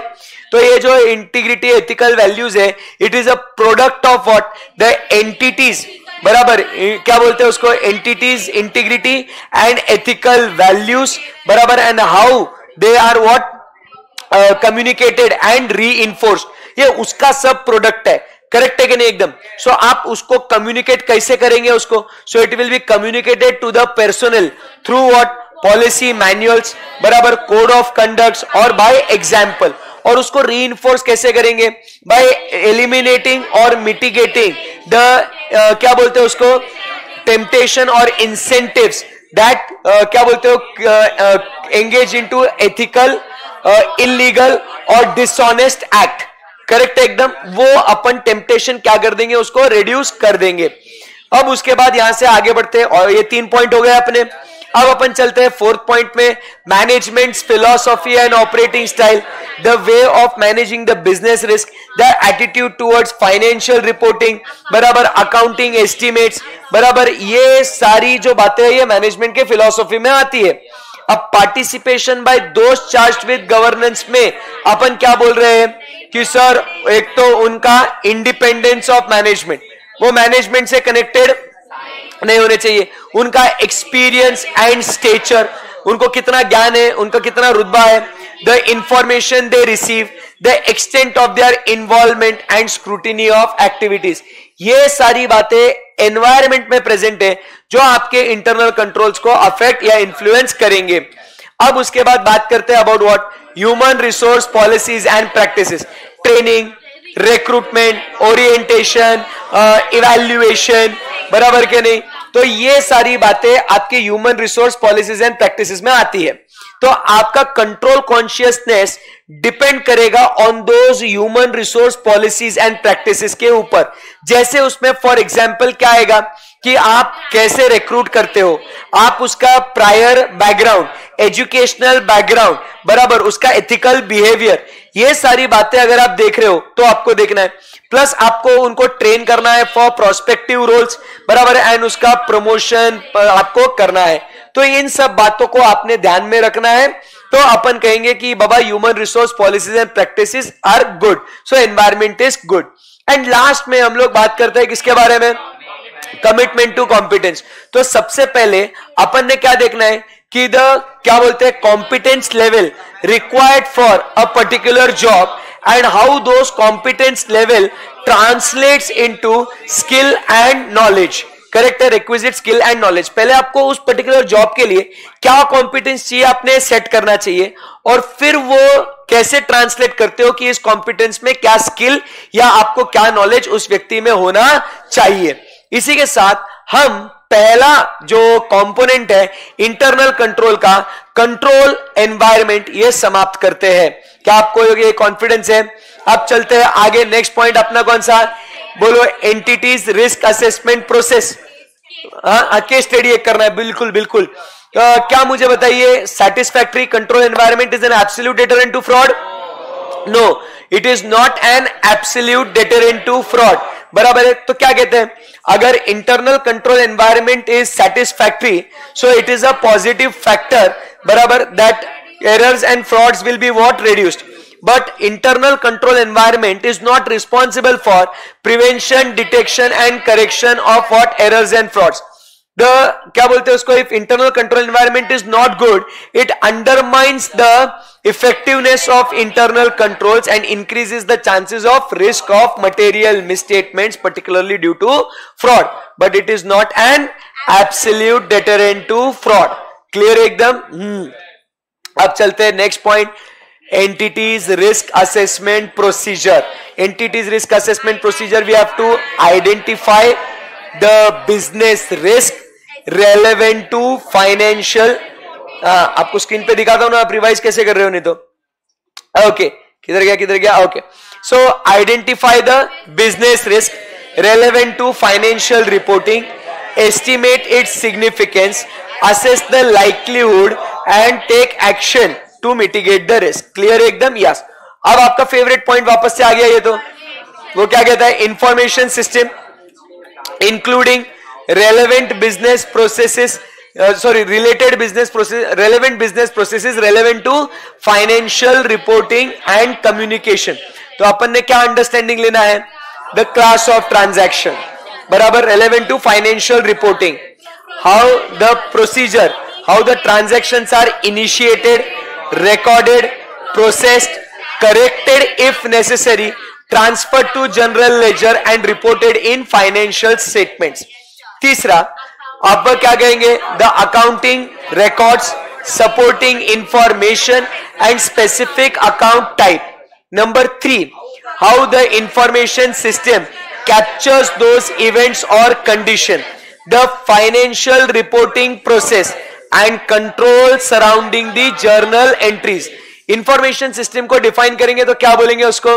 तो ये जो इंटीग्रिटी एथिकल वैल्यूज है, it is a product of what, the entities, बराबर। क्या बोलते हैं उसको? Entities, integrity and ethical values, बराबर, and how they are what communicated and reinforced. ये उसका सब प्रोडक्ट है। करेक्ट है कि नहीं? एकदम। सो आप उसको कम्युनिकेट कैसे करेंगे उसको? So it will be communicated to the personal through what, policy manuals, बराबर, कोड ऑफ कंडक्ट्स और बाय एग्जाम्पल। और उसको रीइंफोर्स कैसे करेंगे? बाय एलिमिनेटिंग और मिटिगेटिंग द क्या बोलते हैं उसको, टेम्पटेशन और इंसेंटिव्स दैट क्या बोलते हो, एंगेज इनटू एथिकल, इलीगल और डिसऑनेस्ट एक्ट। करेक्ट है एकदम। वो अपन टेम्पटेशन क्या कर देंगे? उसको रिड्यूस कर देंगे। अब उसके बाद यहां से आगे बढ़ते हैं, और ये 3 पॉइंट हो गए अपने। अब अपन चलते हैं 4th पॉइंट में, management philosophy and operating style, the way of managing the business risk, the attitude towards financial reporting, बराबर, अकाउंटिंग एस्टिमेट्स, बराबर। ये सारी जो बातें हैं ये मैनेजमेंट के फिलॉसफी में आती है। अब पार्टिसिपेशन बाय दोस्त चार्ज्ड विद गवर्नेंस में अपन क्या बोल रहे हैं कि सर, एक तो उनका इंडिपेंडेंस ऑफ मैनेजमेंट, वो मैनेजमेंट से कनेक्टेड नहीं होने चाहिए। उनका एक्सपीरियंस एंड स्टेचर, उनको कितना ज्ञान है, उनका कितना रुतबा है, the information they receive, the extent of their involvement and scrutiny of activities. ये सारी बातें एनवायरमेंट में प्रेजेंट है जो आपके इंटरनल कंट्रोल्स को अफेक्ट या इन्फ्लुएंस करेंगे। अब उसके बाद बात करते हैं about what, human resource policies and practices, training, recruitment, orientation, evaluation, बराबर के नहीं? तो ये सारी बातें आपके human resource policies and practices में आती है। तो आपका कंट्रोल कॉन्शियसनेस डिपेंड करेगा on those human resource policies and practices के ऊपर। जैसे उसमें फॉर एग्जांपल क्या आएगा कि आप कैसे रिक्रूट करते हो, आप उसका प्रायर बैकग्राउंड, एजुकेशनल बैकग्राउंड, बराबर, उसका एथिकल बिहेवियर, ये सारी बातें अगर आप देख रहे हो तो आपको देखना है। प्लस आपको उनको ट्रेन करना है फॉर प्रोस्पेक्टिव रोल्स, बराबर, एंड उसका प्रमोशन आपको करना है। तो इन सब बातों को आपने ध्यान में रखना है। तो अपन कहेंगे कि बाबा human resource policies and practices are good, so environment is good. And last में हम लोग बात करते हैं किसके बारे में, कमिटमेंट टू कॉम्पिटेंस। तो सबसे पहले अपन ने क्या देखना है कि द क्या बोलते हैं competence level required for a particular job and how those competence level translates into skill and knowledge. Correct है, रिक्विजिट स्किल एंड नॉलेज। पहले आपको उस पर्टिकुलर जॉब के लिए क्या कॉम्पिटेंस चाहिए आपने सेट करना चाहिए, और फिर वो कैसे ट्रांसलेट करते हो कि इस कॉम्पिटेंस में क्या स्किल या आपको क्या नॉलेज उस व्यक्ति में होना चाहिए। इसी के साथ हम पहला जो कंपोनेंट है इंटरनल कंट्रोल का, कंट्रोल एनवायरनमेंट, ये समाप्त करते हैं। क्या आपको ये कॉन्फिडेंस है? अब चलते हैं आगे। नेक्स्ट पॉइंट अपना कौन सा, बोलो, entities risk assessment process. Case study करना है, बिल्कुल बिल्कुल। क्या मुझे बताइए, satisfactory control environment is an absolute deterrent to fraud? No, it is not an absolute deterrent to fraud, बराबर है। तो क्या कहते हैं, अगर internal control environment is satisfactory, so it is a positive factor, बराबर, that errors and frauds will be what, reduced. But internal control environment is not responsible for prevention, detection and correction of what errors and frauds. The क्या बोलते हैं उसको, if internal control environment is not good, it undermines the effectiveness of internal controls and increases the chances of risk of material misstatements, particularly due to fraud. But it is not an absolute deterrent to fraud. Clear एकदम? अब चलते हैं next point. Entities risk assessment procedure. Entities risk assessment procedure, we have to identify the business risk relevant to financial. आपको screen पे दिखाता हूं ना, आप रिवाइज कैसे कर रहे हो नहीं तो। ओके, किधर गया? Okay, so identify the business risk relevant to financial reporting, estimate its significance, assess the likelihood and take action to mitigate the risk. Clear एकदम? यस। अब आपका फेवरेट पॉइंट वापस से आ गया, ये तो वो क्या कहता है, information system including relevant business processes, related business process, relevant business processes relevant to financial reporting and communication. तो अपन ने क्या अंडरस्टैंडिंग लेना है, द क्लास ऑफ ट्रांजैक्शन, बराबर, relevant to financial reporting, how the procedure, how the transactions are initiated, recorded, processed, corrected if necessary, transferred to general ledger and reported in financial statements. तीसरा, अब क्या कहेंगे, the accounting records supporting information and specific account type. Number 3, how the information system captures those events or condition, the financial reporting process and control surrounding the journal entries. Information system को define करेंगे तो क्या बोलेंगे उसको,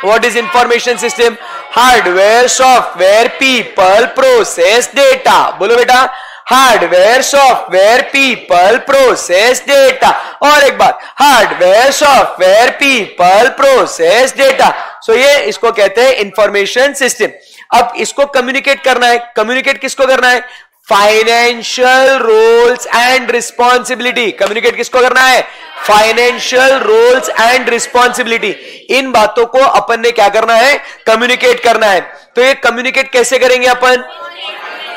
what is information system? Hardware, software, people, process, data. बोलो बेटा, hardware, software, people, process, data. और एक बार, hardware, software, people, process, data. So ये इसको कहते हैं इंफॉर्मेशन सिस्टम। अब इसको कम्युनिकेट करना है, कम्युनिकेट किसको करना है, financial roles and responsibility. Communicate किसको करना है, फाइनेंशियल रोल्स एंड रिस्पॉन्सिबिलिटी। इन बातों को अपन ने क्या करना है, कम्युनिकेट करना है। तो ये कम्युनिकेट कैसे करेंगे अपन,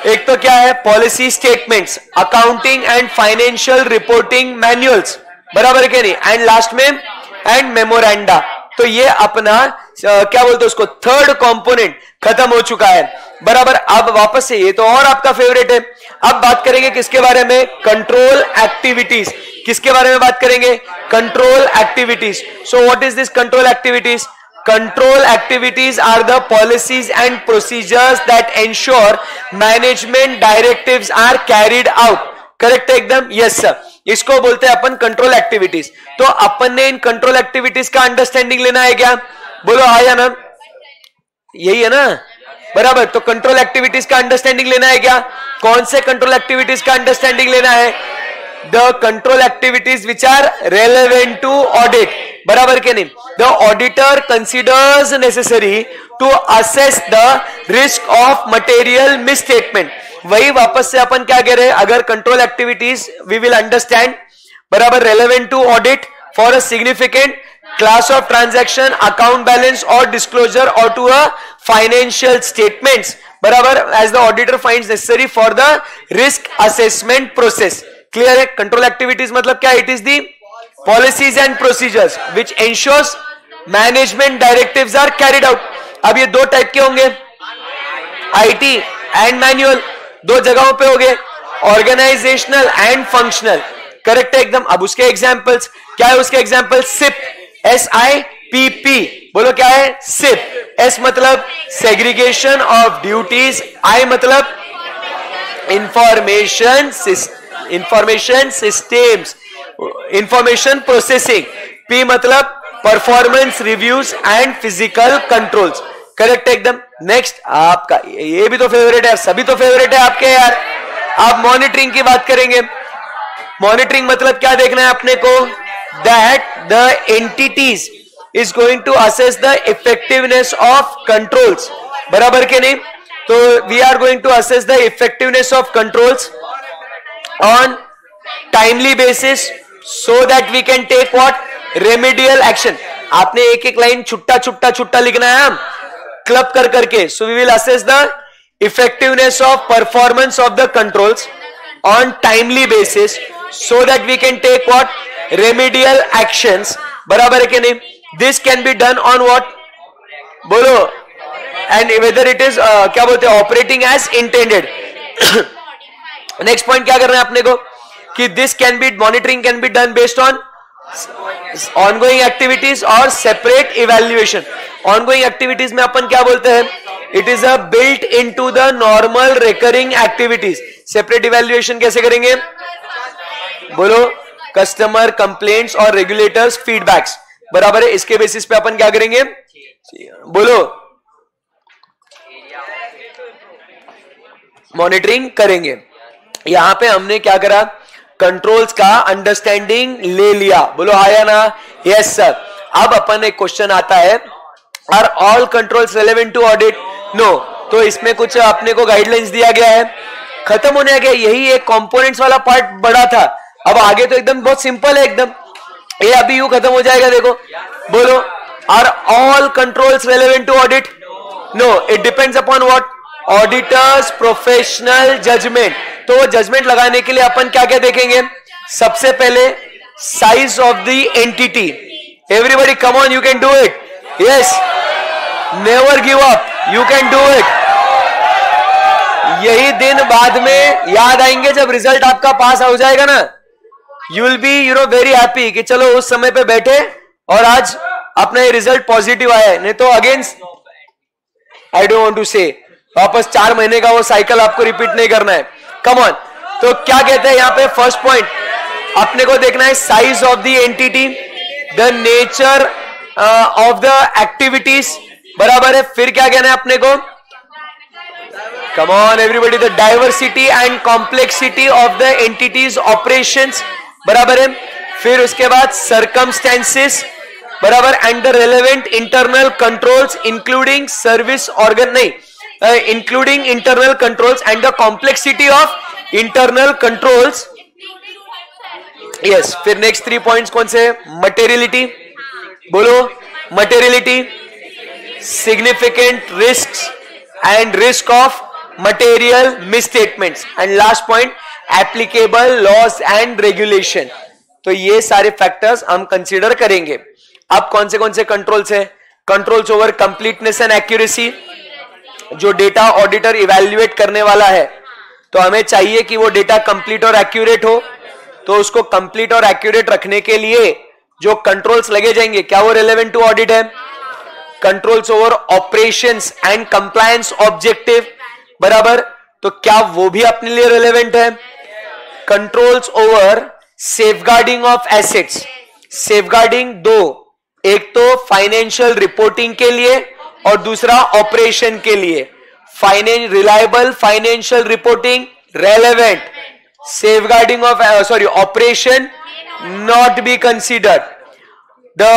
एक तो क्या है, policy statements, accounting and financial reporting manuals, बराबर के नहीं, एंड लास्ट में एंड मेमोरेंडा। तो ये अपना क्या बोलते हैं उसको, थर्ड कंपोनेंट खत्म हो चुका है, बराबर। अब वापस से ये तो और आपका फेवरेट है। अब बात करेंगे किसके बारे में, कंट्रोल एक्टिविटीज। किसके बारे में बात करेंगे, control activities. So what is this control activities? Control activities are the policies and procedures that ensure management directives are carried out. Correct है एकदम? Yes sir. इसको बोलते हैं अपन कंट्रोल एक्टिविटीज। तो अपन ने इन कंट्रोल एक्टिविटीज का अंडरस्टैंडिंग लेना है क्या? बोलो आया ना, यही है ना, बराबर। तो कंट्रोल एक्टिविटीज का अंडरस्टैंडिंग लेना है क्या? कौन से कंट्रोल एक्टिविटीज का अंडरस्टैंडिंग लेना है? The control activities which are relevant to audit, बराबर के नहीं? The auditor considers necessary to assess the risk of material misstatement. वही वापस से अपन क्या कह रहे हैं, अगर control activities we will understand, बराबर, relevant to audit for a significant class of transaction, account balance or disclosure or to a financial statements, barabar, as the auditor finds necessary for the risk assessment process. Clear है? control activities मतलब क्या? It is the policies and procedures which ensures management directives are carried out. अब ये दो type के होंगे, IT and manual, दो जगहों पे होंगे, organizational and functional, करेक्ट है एकदम। अब उसके एग्जांपल्स क्या है? उसके एग्जांपल SIP, SIPP, बोलो क्या है? SIP। S मतलब सेग्रीगेशन ऑफ ड्यूटीज, I मतलब information systems, information processing, P मतलब performance reviews and physical controls, correct है एकदम। नेक्स्ट आपका ये भी तो फेवरेट है, सभी तो फेवरेट है आपके यार। आप मॉनिटरिंग की बात करेंगे। मॉनिटरिंग मतलब क्या देखना है अपने को? that the entities is going to assess the effectiveness of controls, बराबर के नहीं? तो we are going to assess the effectiveness of controls on timely basis so that we can take what? remedial action। आपने एक एक line छुट्टा छुट्टा छुट्टा लिखना है हम क्लब कर करके। so we will assess the effectiveness of performance of the controls on timely basis so that we can take what? remedial actions, बराबर है कि नहीं? This can be done on what? बोलो, and whether it is क्या बोलते हैं, operating as intended। Next point क्या करना है अपने को कि this can be, monitoring can be done based on ongoing activities और separate evaluation। ongoing activities में अपन क्या बोलते हैं? it is a built into the normal recurring activities। separate evaluation कैसे करेंगे? बोलो, कस्टमर कंप्लेंट्स और रेगुलेटर्स फीडबैक्स, बराबर है। इसके बेसिस पे अपन क्या करेंगे? बोलो, मॉनिटरिंग करेंगे। यहां पे हमने क्या करा? कंट्रोल्स का अंडरस्टैंडिंग ले लिया। बोलो आया ना? Yes sir. अब अपन एक क्वेश्चन आता है, are all controls relevant to audit? No. तो इसमें कुछ अपने को गाइडलाइंस दिया गया है, खत्म होने गया। यही एक कंपोनेंट्स वाला पार्ट बड़ा था। अब आगे तो एकदम बहुत सिंपल है एकदम, ये अभी यूं खत्म हो जाएगा। देखो, बोलो, are all controls relevant to audit? No, it depends upon what? Auditors professional judgment. तो जजमेंट लगाने के लिए अपन क्या क्या देखेंगे? सबसे पहले size of the entity. Everybody come on, you can do it. Yes, never give up, you can do it. यही दिन बाद में याद आएंगे जब रिजल्ट आपका पास हो जाएगा ना। You will be very happy कि चलो उस समय पे बैठे और आज अपना ये रिजल्ट पॉजिटिव आया है। नहीं तो again I don't want to say वापस 4 महीने का वो साइकिल आपको रिपीट नहीं करना है। Come on. तो क्या कहते हैं यहाँ पे? फर्स्ट पॉइंट अपने को देखना है size of the entity, the nature of the activities, बराबर है। फिर क्या कहना है अपने को? Come on everybody, the diversity and complexity of the entities operations, बराबर है। फिर उसके बाद सर्कमस्टेंसेस, बराबर, and the relevant internal controls including service organ, नहीं, including internal controls and the complexity of internal controls. Yes. फिर नेक्स्ट 3 पॉइंट्स कौन से? मटेरियलिटी, बोलो, materiality, significant risks and risk of material misstatements, and last point applicable laws and regulation. तो ये सारे factors हम consider करेंगे। अब कौन से कंट्रोल्स है? Controls over completeness and accuracy, जो डेटा ऑडिटर इवैल्यूएट करने वाला है, तो हमें चाहिए कि वो डेटा कंप्लीट और एक्यूरेट हो। तो उसको कंप्लीट और एक्यूरेट रखने के लिए जो कंट्रोल्स लगे जाएंगे, क्या वो रेलेवेंट टू ऑडिट है? Controls over operations and compliance objective, बराबर, तो क्या वो भी अपने लिए रेलेवेंट है? Controls over safeguarding of assets, safeguarding दो, एक तो फाइनेंशियल रिपोर्टिंग के लिए और दूसरा ऑपरेशन के लिए। Reliable financial reporting relevant, safeguarding of operation not be considered. The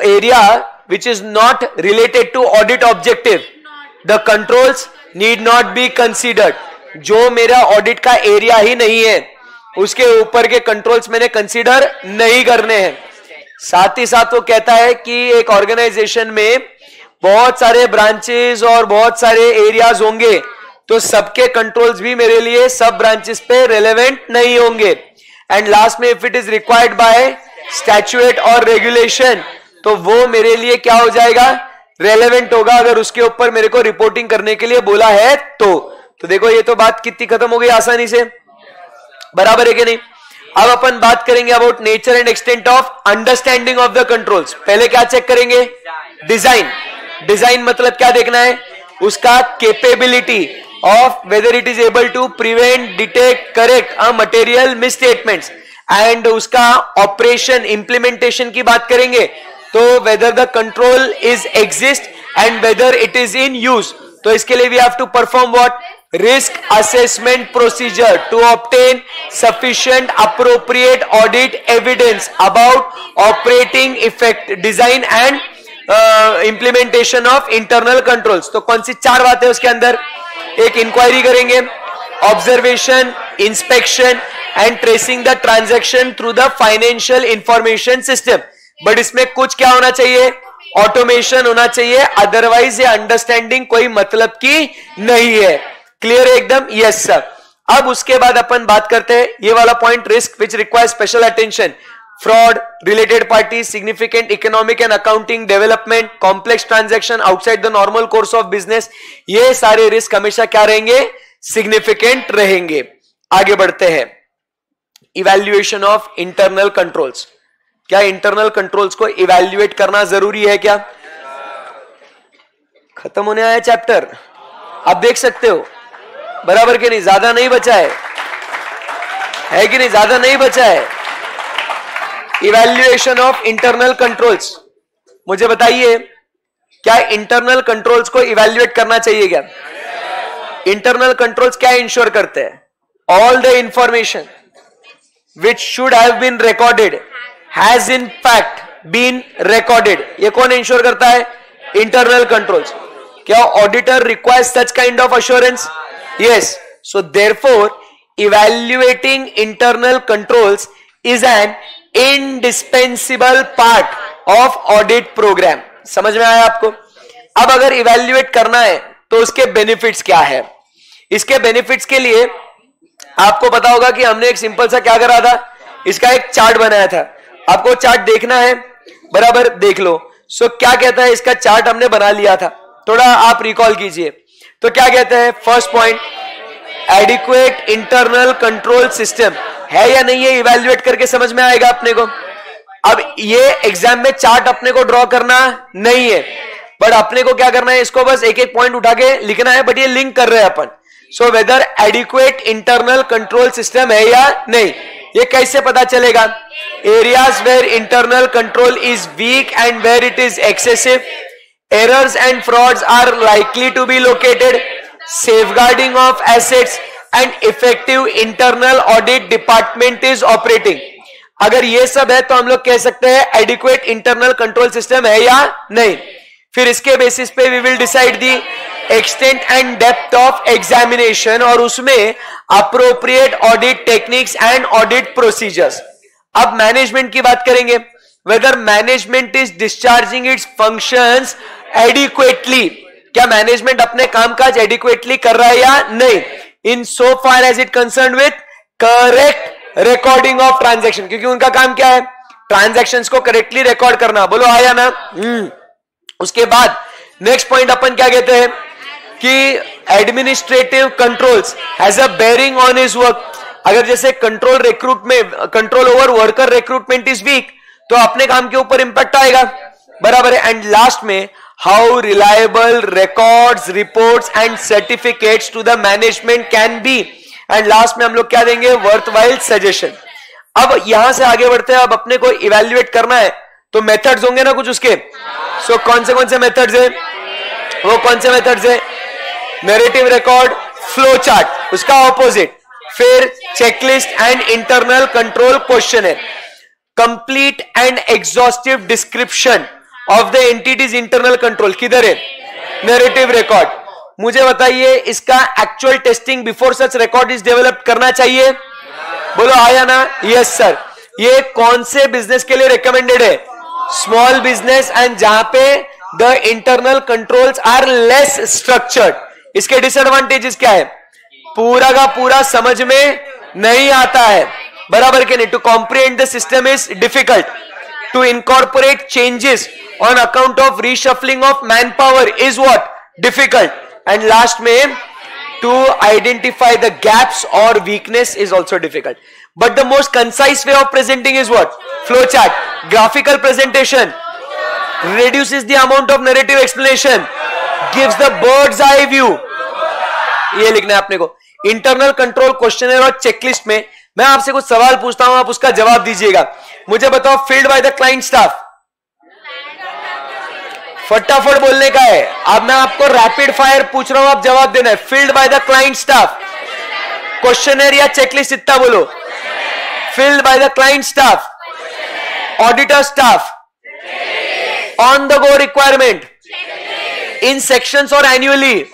area which is not related to audit objective, the controls need not be considered. जो मेरा ऑडिट का एरिया ही नहीं है उसके ऊपर के कंट्रोल्स मैंने कंसीडर नहीं करने हैं। साथ ही साथ वो कहता है कि एक ऑर्गेनाइजेशन में बहुत सारे ब्रांचेस और बहुत सारे एरियाज होंगे तो सबके कंट्रोल्स भी मेरे लिए सब ब्रांचेस पे रेलेवेंट नहीं होंगे। एंड लास्ट में if it is required by statute और रेगुलेशन तो वो मेरे लिए क्या हो जाएगा, रेलेवेंट होगा अगर उसके ऊपर मेरे को रिपोर्टिंग करने के लिए बोला है तो देखो ये तो बात कितनी खत्म हो गई आसानी से, बराबर है कि नहीं। अब अपन बात करेंगे about nature and extent of understanding of the controls. पहले क्या चेक करेंगे, डिजाइन। डिजाइन मतलब क्या देखना है, उसका capability of whether it is able to prevent, detect, correct material misstatements and उसका operation implementation की बात करेंगे तो whether the control is exist and whether it is in use। तो इसके लिए we have to perform what, risk assessment procedure to obtain sufficient appropriate audit evidence about operating effect, design and implementation of internal controls। तो कौन सी चार बातें उसके अंदर, एक इंक्वायरी करेंगे, observation, inspection and tracing the transaction through the financial information system. But इसमें कुछ क्या होना चाहिए, ऑटोमेशन होना चाहिए, अदरवाइज ये अंडरस्टैंडिंग कोई मतलब की नहीं है। क्लियर है एकदम, यस सर। अब उसके बाद अपन बात करते हैं ये वाला point, risk which require special attention, fraud, related party, significant economic and accounting development, complex transaction outside the normal course of business. ये सारे रिस्क हमेशा क्या रहेंगे, सिग्निफिकेंट रहेंगे। आगे बढ़ते हैं, इवैल्यूएशन ऑफ इंटरनल कंट्रोल्स। क्या इंटरनल कंट्रोल्स को इवैल्यूएट करना जरूरी है क्या? खत्म होने आया चैप्टर, आप देख सकते हो, बराबर के नहीं, ज्यादा नहीं बचा है कि नहीं, ज्यादा नहीं बचा है। इवैल्यूएशन ऑफ इंटरनल कंट्रोल्स, मुझे बताइए क्या इंटरनल कंट्रोल्स को इवैल्यूएट करना चाहिए क्या? इंटरनल कंट्रोल्स क्या इंश्योर करते हैं, all the information which should have been recorded has in fact been recorded. ये कौन इंश्योर करता है? Internal controls. क्या auditor requires such kind of assurance? Yes. So therefore evaluating internal controls is an indispensable part of audit programme. समझ में आया आपको? अब अगर इवैल्यूएट करना है तो उसके बेनिफिट्स क्या है? इसके बेनिफिट्स के लिए आपको पता होगा कि हमने एक सिंपल सा क्या करा था, इसका एक चार्ट बनाया था। आपको चार्ट देखना है, बराबर देख लो। सो क्या कहता है, इसका चार्ट हमने बना लिया था, थोड़ा आप रिकॉल कीजिए। तो क्या कहते हैं, first point, adequate internal control system है या नहीं है, इवैल्यूएट करके समझ में आएगा अपने को। अब ये एग्जाम में चार्ट अपने को ड्रॉ करना नहीं है, बट अपने को क्या करना है, इसको बस एक एक पॉइंट उठा के लिखना है, बट ये लिंक कर रहे हैं अपन। So whether adequate internal control system है या नहीं, ये कैसे पता चलेगा? Areas where internal control is weak and where it is excessive, errors and frauds are likely to be located, safeguarding of assets and effective internal audit department is operating. अगर ये सब है तो हम लोग कह सकते हैं एडिक्वेट इंटरनल कंट्रोल सिस्टम है या नहीं। फिर इसके बेसिस पे we will decide the extent and depth of examination और उसमें appropriate audit techniques and audit procedures. अब मैनेजमेंट की बात करेंगे, whether management is discharging its functions adequately. क्या मैनेजमेंट अपने कामकाज एडिक्वेटली कर रहा है या नहीं, in so far as it concern with correct recording of transaction, क्योंकि उनका काम क्या है, ट्रांजैक्शंस को करेक्टली रिकॉर्ड करना। बोलो आया ना? उसके बाद नेक्स्ट पॉइंट अपन क्या कहते हैं कि administrative controls has a bearing on his work. अगर जैसे control recruitment, control over worker recruitment is weak, तो अपने काम के ऊपर इंपैक्ट आएगा, बराबर है। एंड लास्ट में how reliable records, reports and certificates to the management can be. And last में हम लोग क्या देंगे, वर्थवाइल सजेशन। अब यहां से आगे बढ़ते हैं, अब अपने को इवेल्युएट करना है तो मेथड्स होंगे ना कुछ उसके। सो कौन से मेथड्स है, वो कौन से मेथड्स है? नैरेटिव रिकॉर्ड, फ्लो चार्ट उसका ऑपोजिट, फिर checklist and internal control questionnaire, complete and exhaustive description of the entity's internal control किधर है? Narrative record. मुझे बताइए इसका actual testing before such record is develop करना चाहिए? बोलो आया ना? Yes sir. ये कौन से बिजनेस के लिए रिकमेंडेड है? स्मॉल बिजनेस एंड जहां पे the internal controls are less structured. इसके डिसएडवांटेजेस क्या है? पूरा का पूरा समझ में नहीं आता है, बराबर के नहीं? To comprehend the system is difficult, to incorporate changes on account of reshuffling of man power is what? Difficult. And last में to identify the gaps or weakness is also difficult. But the most concise way of presenting is what? Flowchart. Graphical presentation reduces the amount of narrative explanation, gives the bird's eye view. ये लिखना है आपने को। Internal control questionnaire और checklist में मैं आपसे कुछ सवाल पूछता हूं, आप उसका जवाब दीजिएगा। मुझे बताओ, field by the client staff, फटाफट बोलने का है। अब मैं आपको रैपिड फायर पूछ रहा हूं, आप जवाब देना है। Filled by the client staff, questionnaire या चेकलिस्ट, इतना बोलो। Filled by the client staff, auditor staff, on the go requirement, in sections और एनुअली।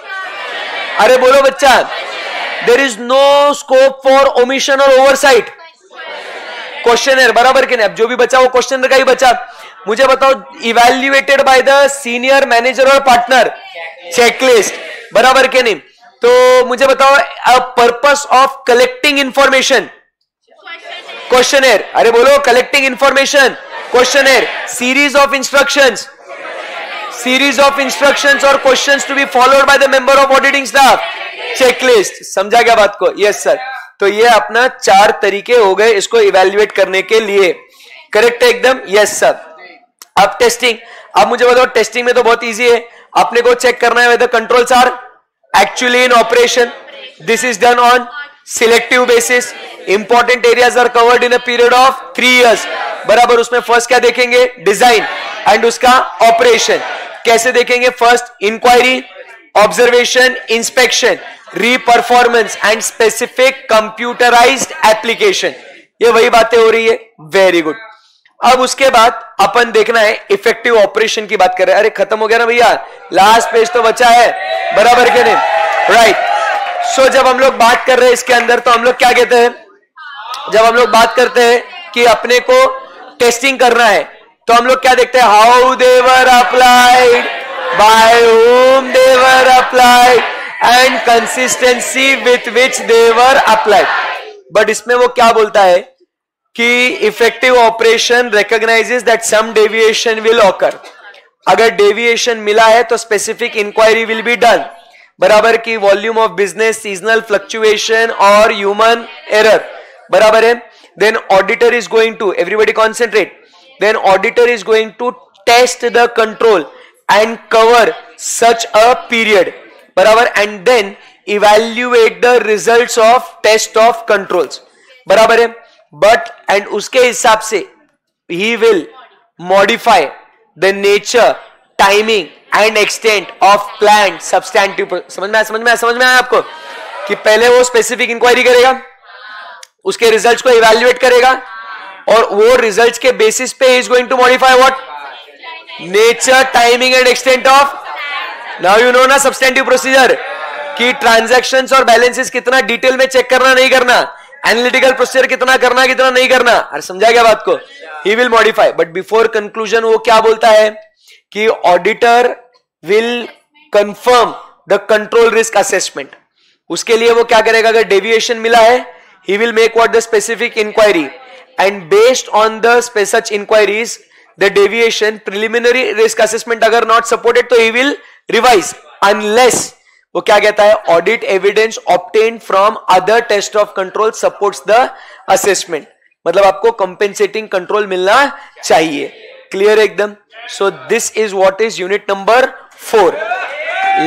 अरे बोलो बच्चा। There is no scope for omission और ओवरसाइट। क्वेश्चनर, बराबर के नहीं? अब जो भी बचा वो क्वेश्चनर का ही बचा। मुझे बताओ, evaluated by the senior manager और पार्टनर, चेकलिस्ट, बराबर के नहीं? तो मुझे बताओ, purpose of collecting information, questionnaire. अरे बोलो, collecting information, questionnaire. Series of instructions, और questions to be followed by the member of auditing staff, checklist. समझा क्या बात को? Yes sir. तो ये अपना 4 तरीके हो गए इसको इवैल्यूएट करने के लिए। करेक्ट है एकदम? Yes sir. अब टेस्टिंग, अब मुझे बताओ, टेस्टिंग में तो बहुत इजी है। अपने को चेक करना है whether controls are actually in operation. This is done on selective basis. Important areas are covered in a period of 3 years, बराबर। उसमें फर्स्ट क्या देखेंगे? डिजाइन एंड उसका ऑपरेशन। कैसे देखेंगे? First inquiry, observation, inspection, reperformance and specific computerised application. ये वही बातें हो रही है। Very good. अब उसके बाद अपन देखना है इफेक्टिव ऑपरेशन की बात कर रहे हैं। अरे खत्म हो गया ना भैया, लास्ट पेज तो बचा है, बराबर के नहीं? राइट। सो जब हम लोग बात कर रहे हैं इसके अंदर, तो हम लोग क्या कहते हैं? जब हम लोग बात करते हैं कि अपने को टेस्टिंग करना है, तो हम लोग क्या देखते हैं? How they were applied, by whom they were applied and consistency with which they were applied. But इसमें वो क्या बोलता है कि effective operation recognises that some deviation will occur. अगर डेविएशन मिला है तो specific inquiry will be done, बराबर की volume of business, seasonal fluctuation और ह्यूमन एरर, बराबर है। Then auditor is going to, everybody concentrate, then auditor is going to test the control and cover such a period, बराबर, and then evaluate the results of test of controls, बराबर है। but and उसके हिसाब से he will modify the nature, timing and extent of planned substantive। समझ में आया आपको कि पहले वो स्पेसिफिक इंक्वायरी करेगा, उसके रिजल्ट्स को इवैल्यूएट करेगा, और वो रिजल्ट्स के बेसिस पे he is going to modify what? Nature, timing and extent of. Now you know ना सब्सटेंटिव प्रोसीजर कि ट्रांजैक्शंस और बैलेंसेस कितना डिटेल में चेक करना नहीं करना, एनालिटिकल प्रोसीजर कितना करना कितना नहीं करना। अरे समझा क्या बात को? He will modify, but before conclusion वो क्या बोलता है कि auditor will confirm the control risk assessment. उसके लिए वो क्या करेगा? अगर डेविएशन मिला है, he will make what? The specific inquiry, and based on the such inquiries the deviation, preliminary risk assessment अगर not supported तो he will revise, unless वो क्या कहता है? audit evidence obtained from other test of control supports the assessment। मतलब आपको compensating control मिलना चाहिए। क्लियर एकदम? so this is what is unit number 4।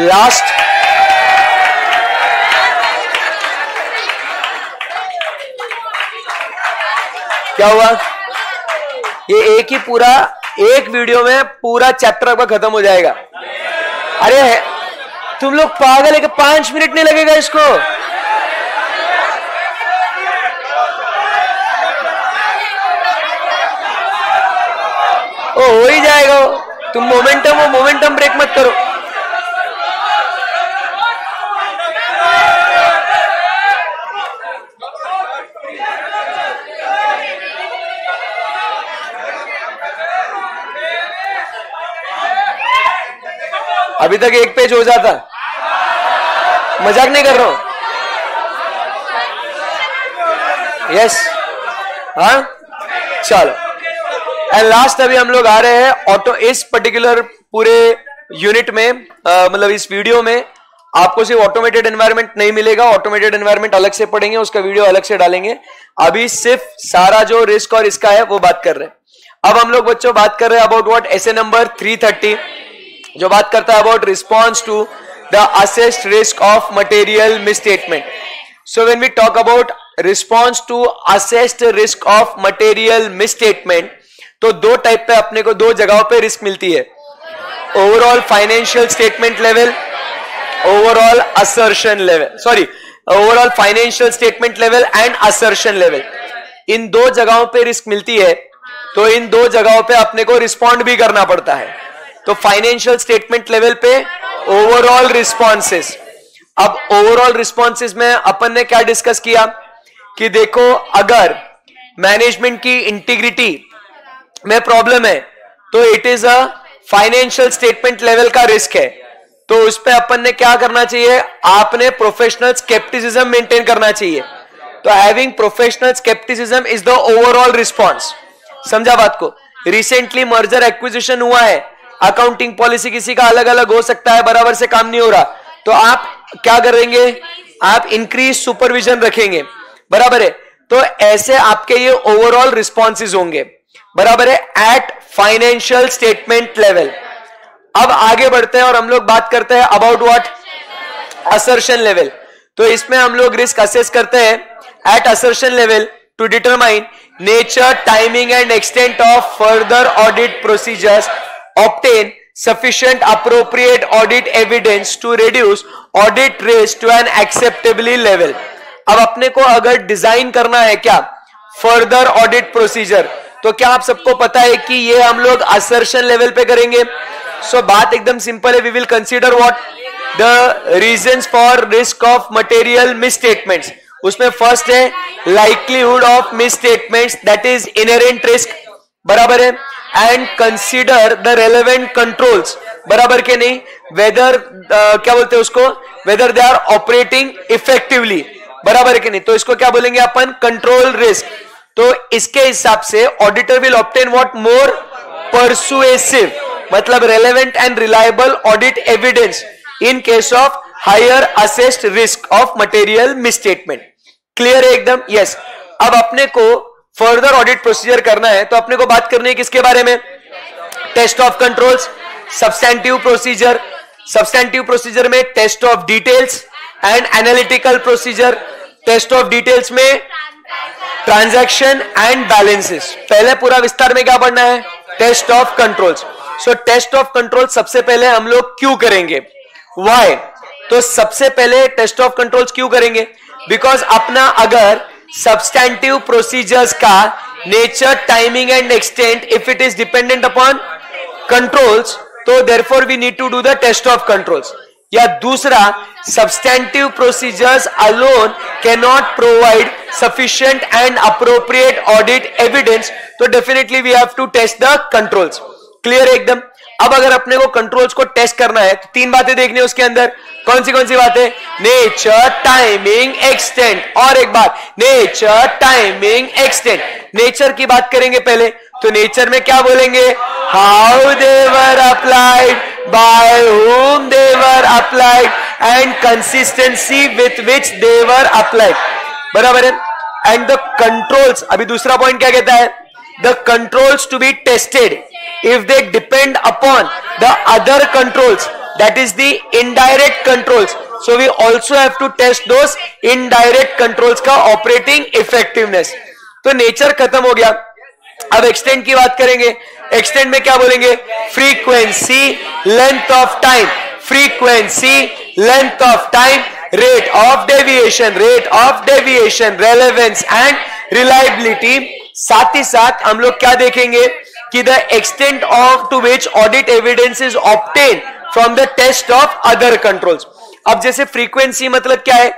last क्या हुआ? ये एक ही पूरा एक वीडियो में पूरा चैप्टर आपका खत्म हो जाएगा। अरे तुम लोग पागल है कि 5 मिनट नहीं लगेगा इसको? हो ही जाएगा। तुम मोमेंटम ब्रेक मत करो। अभी तक एक पेज हो जाता, मजाक नहीं कर रहा हूं। यस, हाँ चलो। एंड लास्ट अभी हम लोग आ रहे हैं ऑटो। इस पर्टिकुलर पूरे यूनिट में मतलब इस वीडियो में आपको सिर्फ ऑटोमेटेड एनवायरनमेंट नहीं मिलेगा। ऑटोमेटेड एनवायरनमेंट अलग से पढ़ेंगे, उसका वीडियो अलग से डालेंगे। अभी सिर्फ सारा जो रिस्क और इसका है वो बात कर रहे हैं। अब हम लोग बच्चों बात कर रहे हैं अबाउट व्हाट एसे नंबर 330 जो बात करता है about response to the assessed risk of material misstatement. So when we talk about response to assessed risk of material misstatement, तो दो टाइप पे अपने को दो जगहों पे रिस्क मिलती है। Overall financial statement level, overall assertion level, sorry overall financial statement level and assertion level. इन दो जगहों पे रिस्क मिलती है, तो इन दो जगहों पे अपने को रिस्पॉन्ड भी करना पड़ता है। तो फाइनेंशियल स्टेटमेंट लेवल पे ओवरऑल रिस्पॉन्सेस। अब ओवरऑल रिस्पॉन्सेस में अपन ने क्या डिस्कस किया कि देखो अगर मैनेजमेंट की इंटीग्रिटी में प्रॉब्लम है तो it is a financial statement level का रिस्क है। तो उस पे अपन ने क्या करना चाहिए, आपने प्रोफेशनल स्केप्टिसिज्म मेंटेन करना चाहिए। तो having professional scepticism is the overall response. समझा बात को? रिसेंटली मर्जर एक्विजिशन हुआ है, अकाउंटिंग पॉलिसी किसी का अलग अलग हो सकता है, बराबर से काम नहीं हो रहा, तो आप क्या करेंगे, आप इंक्रीज सुपरविजन रखेंगे, बराबर है। तो ऐसे आपके ये ओवरऑल रिस्पॉन्सेज होंगे, बराबर है, एट फाइनेंशियल स्टेटमेंट लेवल। अब आगे बढ़ते हैं और हम लोग बात करते हैं अबाउट व्हाट असर्शन लेवल। तो इसमें हम लोग रिस्क असेस करते हैं at assertion level to determine nature, timing and extent of further audit procedures, obtain sufficient appropriate audit evidence to reduce audit risk to an acceptably level। अब अपने को अगर डिजाइन करना है क्या फर्दर ऑडिट प्रोसीजर, तो क्या आप सबको पता है कि ये हम लोग असर्शन लेवल पे करेंगे। सो बात एकदम सिंपल है, we will consider what the reasons for risk of material misstatements. उसमें फर्स्ट है likelihood of misstatements, that is inherent risk, बराबर है, and consider the relevant controls, बराबर के नहीं, वेदर क्या बोलते हैं उसको, whether they are operating effectively, बराबर के नहीं। तो इसको क्या बोलेंगे अपन, कंट्रोल रिस्क। तो इसके हिसाब से auditor will obtain what more persuasive, मतलब relevant and reliable audit evidence in case of higher assessed risk of material misstatement. Clear है एकदम? यस। अब अपने को फर्दर ऑडिट प्रोसीजर करना है, तो अपने को बात करनी है किसके बारे में, test of controls, substantive procedure. Substantive procedure में test of details and analytical procedure. Test of details में ट्रांजैक्शन एंड बैलेंसेस। पहले पूरा विस्तार में क्या पढ़ना है, test of controls. So test of control सबसे पहले हम लोग क्यों करेंगे, व्हाई? तो सबसे पहले टेस्ट ऑफ कंट्रोल्स क्यों करेंगे, बिकॉज अपना अगर सब्सटेंटिव प्रोसीजर्स का nature, timing and extent if it is dependent upon controls, तो therefore we need to do the test of controls. या दूसरा, substantive procedures alone can not provide sufficient and appropriate audit evidence, तो definitely we have to test the controls. Clear है एकदम? अब अगर अपने को कंट्रोल्स को टेस्ट करना है तो तीन बातें देखनी है उसके अंदर। कौन सी बातें, नेचर, टाइमिंग, एक्सटेंट। और एक बात, नेचर, टाइमिंग, एक्सटेंट। नेचर की बात करेंगे पहले, तो नेचर में क्या बोलेंगे, how they were applied, by whom they were applied and consistency with which they were applied, बराबर है। एंड द कंट्रोल्स, अभी दूसरा पॉइंट क्या कहता है, the controls to be tested if they depend upon the other controls, that is the indirect controls, so we also have to test those indirect controls का operating effectiveness। तो nature खत्म हो गया। अब एक्सटेंड की बात करेंगे। एक्सटेंड में क्या बोलेंगे? Frequency, length of time, frequency, length of time, rate of deviation, relevance and reliability. साथ ही साथ हम लोग क्या देखेंगे कि the extent of to which audit evidence is obtain from the test of other controls. अब जैसे फ्रीक्वेंसी मतलब क्या है?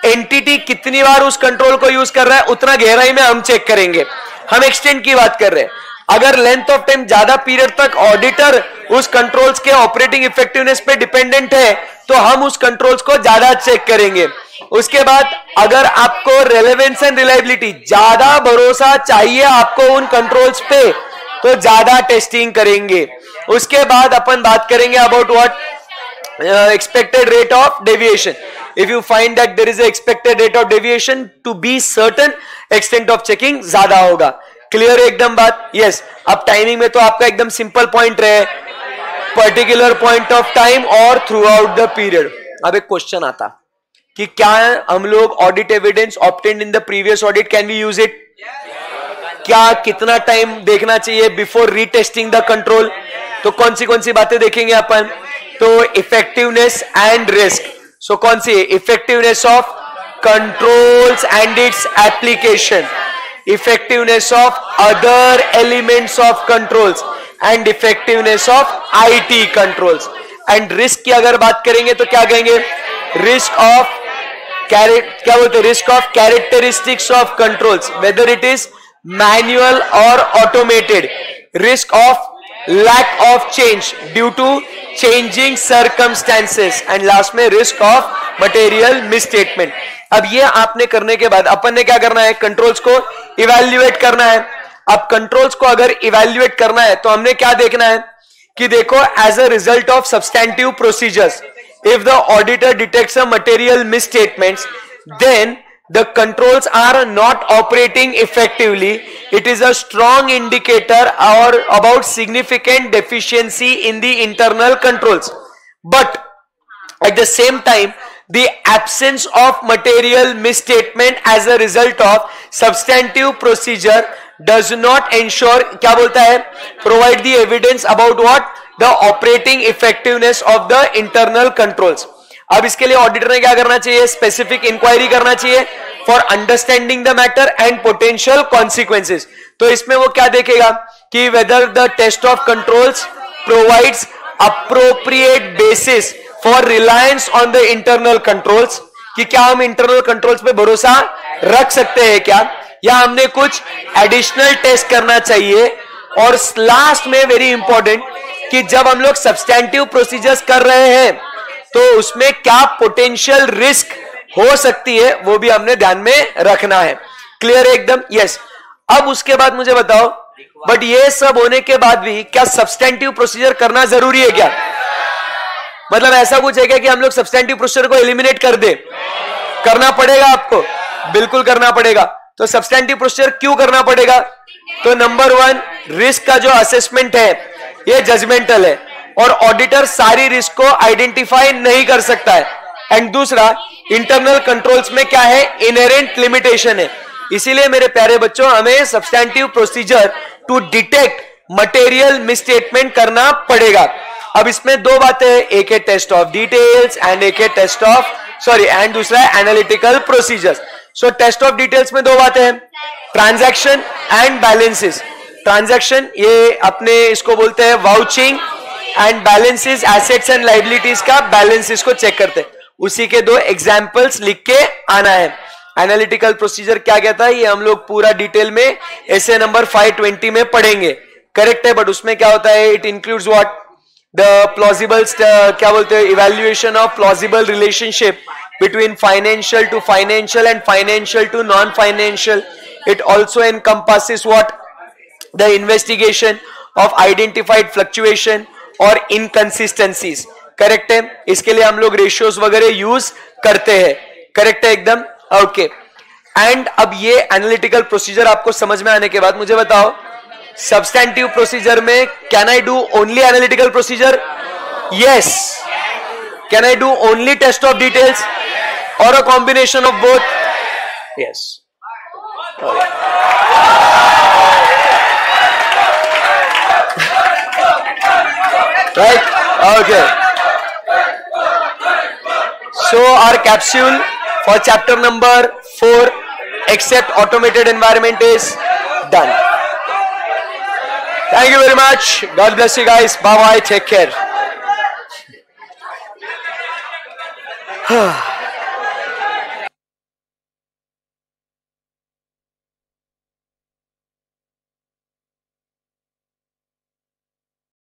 एंटिटी कितनी बार उस कंट्रोल को यूज कर रहा है उतना गहराई में हम चेक करेंगे। हम एक्सटेंड की बात कर रहे हैं। अगर लेंथ ऑफ टाइम ज्यादा पीरियड तक ऑडिटर उस कंट्रोल्स के ऑपरेटिंग इफेक्टिवनेस पे डिपेंडेंट है तो हम उस कंट्रोल्स को ज्यादा चेक करेंगे। उसके बाद अगर आपको रेलेवेंस एंड रिलायबिलिटी, ज्यादा भरोसा चाहिए आपको उन कंट्रोल्स पे, तो ज्यादा टेस्टिंग करेंगे। उसके बाद अपन बात करेंगे about what expected rate of deviation. If you find that there is a expected rate of deviation, to be certain extent of checking ज्यादा होगा। क्लियर है एकदम बात? यस। अब टाइमिंग में तो आपका एकदम सिंपल पॉइंट रहे, पर्टिकुलर पॉइंट ऑफ टाइम और थ्रू आउट द पीरियड। अब एक क्वेश्चन आता कि क्या हम लोग audit evidence obtained in the previous audit can we use it? क्या कितना टाइम देखना चाहिए बिफोर रीटेस्टिंग द कंट्रोल? तो कौन सी बातें देखेंगे अपन? तो इफेक्टिवनेस एंड रिस्क। सो कौन सी? Effectiveness of controls and its application, effectiveness of other elements of controls and effectiveness of IT controls. And risk की अगर बात करेंगे तो क्या कहेंगे? रिस्क ऑफ क्या बोलते हैं? Risk of characteristics of controls, whether it is manual और automated, risk of lack of change due to changing circumstances, and last में रिस्क ऑफ मटेरियल मिसस्टेटमेंट। अब ये आपने करने के बाद अपन ने क्या करना है? कंट्रोल्स को इवैल्यूएट करना है। अब कंट्रोल्स को अगर इवैल्यूएट करना है तो हमने क्या देखना है कि देखो, as a result of substantive procedures, if the auditor detects a material misstatements, then the controls are not operating effectively. It is a strong indicator or about significant deficiency in the internal controls. But at the same time, the absence of material misstatement as a result of substantive procedure does not ensure, क्या बोलता है? Provide the evidence about what? The operating effectiveness of the internal controls. अब इसके लिए auditor ने क्या करना चाहिए? स्पेसिफिक इंक्वायरी करना चाहिए for understanding the matter and potential consequences. तो इसमें वो क्या देखेगा कि whether the test of controls provides appropriate basis for reliance on the internal controls, कि क्या हम इंटरनल कंट्रोल्स पे भरोसा रख सकते हैं क्या, या हमने कुछ एडिशनल टेस्ट करना चाहिए। और लास्ट में वेरी इंपॉर्टेंट कि जब हम लोग सब्सटैंटिव प्रोसीजर्स कर रहे हैं तो उसमें क्या पोटेंशियल रिस्क हो सकती है, वो भी हमने ध्यान में रखना है। क्लियर है एकदम? यस। अब उसके बाद मुझे बताओ, बट ये सब होने के बाद भी क्या सब्सटैंटिव प्रोसीजर करना जरूरी है क्या? मतलब ऐसा कुछ है क्या कि हम लोग सब्सटैंटिव प्रोसीजर को एलिमिनेट कर दे? करना पड़ेगा आपको, बिल्कुल करना पड़ेगा। तो सब्सटैंटिव प्रोसीजर क्यों करना पड़ेगा? तो नंबर 1, रिस्क का जो असेसमेंट है ये जजमेंटल है और ऑडिटर सारी रिस्क को आइडेंटिफाई नहीं कर सकता है। एंड दूसरा, इंटरनल कंट्रोल्स में क्या है? इनहेरेंट लिमिटेशन है। इसीलिए मेरे प्यारे बच्चों, हमें substantive procedure to detect material misstatement करना पड़ेगा। अब इसमें दो बातें हैं, एक है टेस्ट ऑफ डिटेल्स एंड एक है टेस्ट ऑफ एंड दूसरा है analytical procedures. So test of details में दो बातें हैं, ट्रांजैक्शन एंड बैलेंसेस। ट्रांजैक्शन ये अपने इसको बोलते हैं vouching, and balances assets and liabilities का बैलेंसेस को चेक करते हैं। उसी के दो एग्जाम्पल्स लिख के आना है। एनालिटिकल प्रोसीजर क्या कहता है ये हम लोग पूरा डिटेल में एसे नंबर 520 में पढ़ेंगे, करेक्ट है। बट उसमें क्या होता है? It includes what? The plausible, क्या बोलते हैं, evaluation of plausible relationship between financial to financial and financial to non-financial. It also encompasses what? The investigation of identified fluctuation और inconsistencies. करेक्ट है? इसके लिए हम लोग रेशियोज वगैरह यूज करते हैं, करेक्ट है एकदम? ओके। एंड अब ये एनालिटिकल प्रोसीजर आपको समझ में आने के बाद मुझे बताओ, सब्सटैंटिव प्रोसीजर में can I do only analytical procedure? Yes. Can I do only test of details or a combination of both? Yes. Right? Okay. So our capsule for chapter number 4, accept automated environment, is done. Thank you very much. God bless you guys. Bye bye. Take care.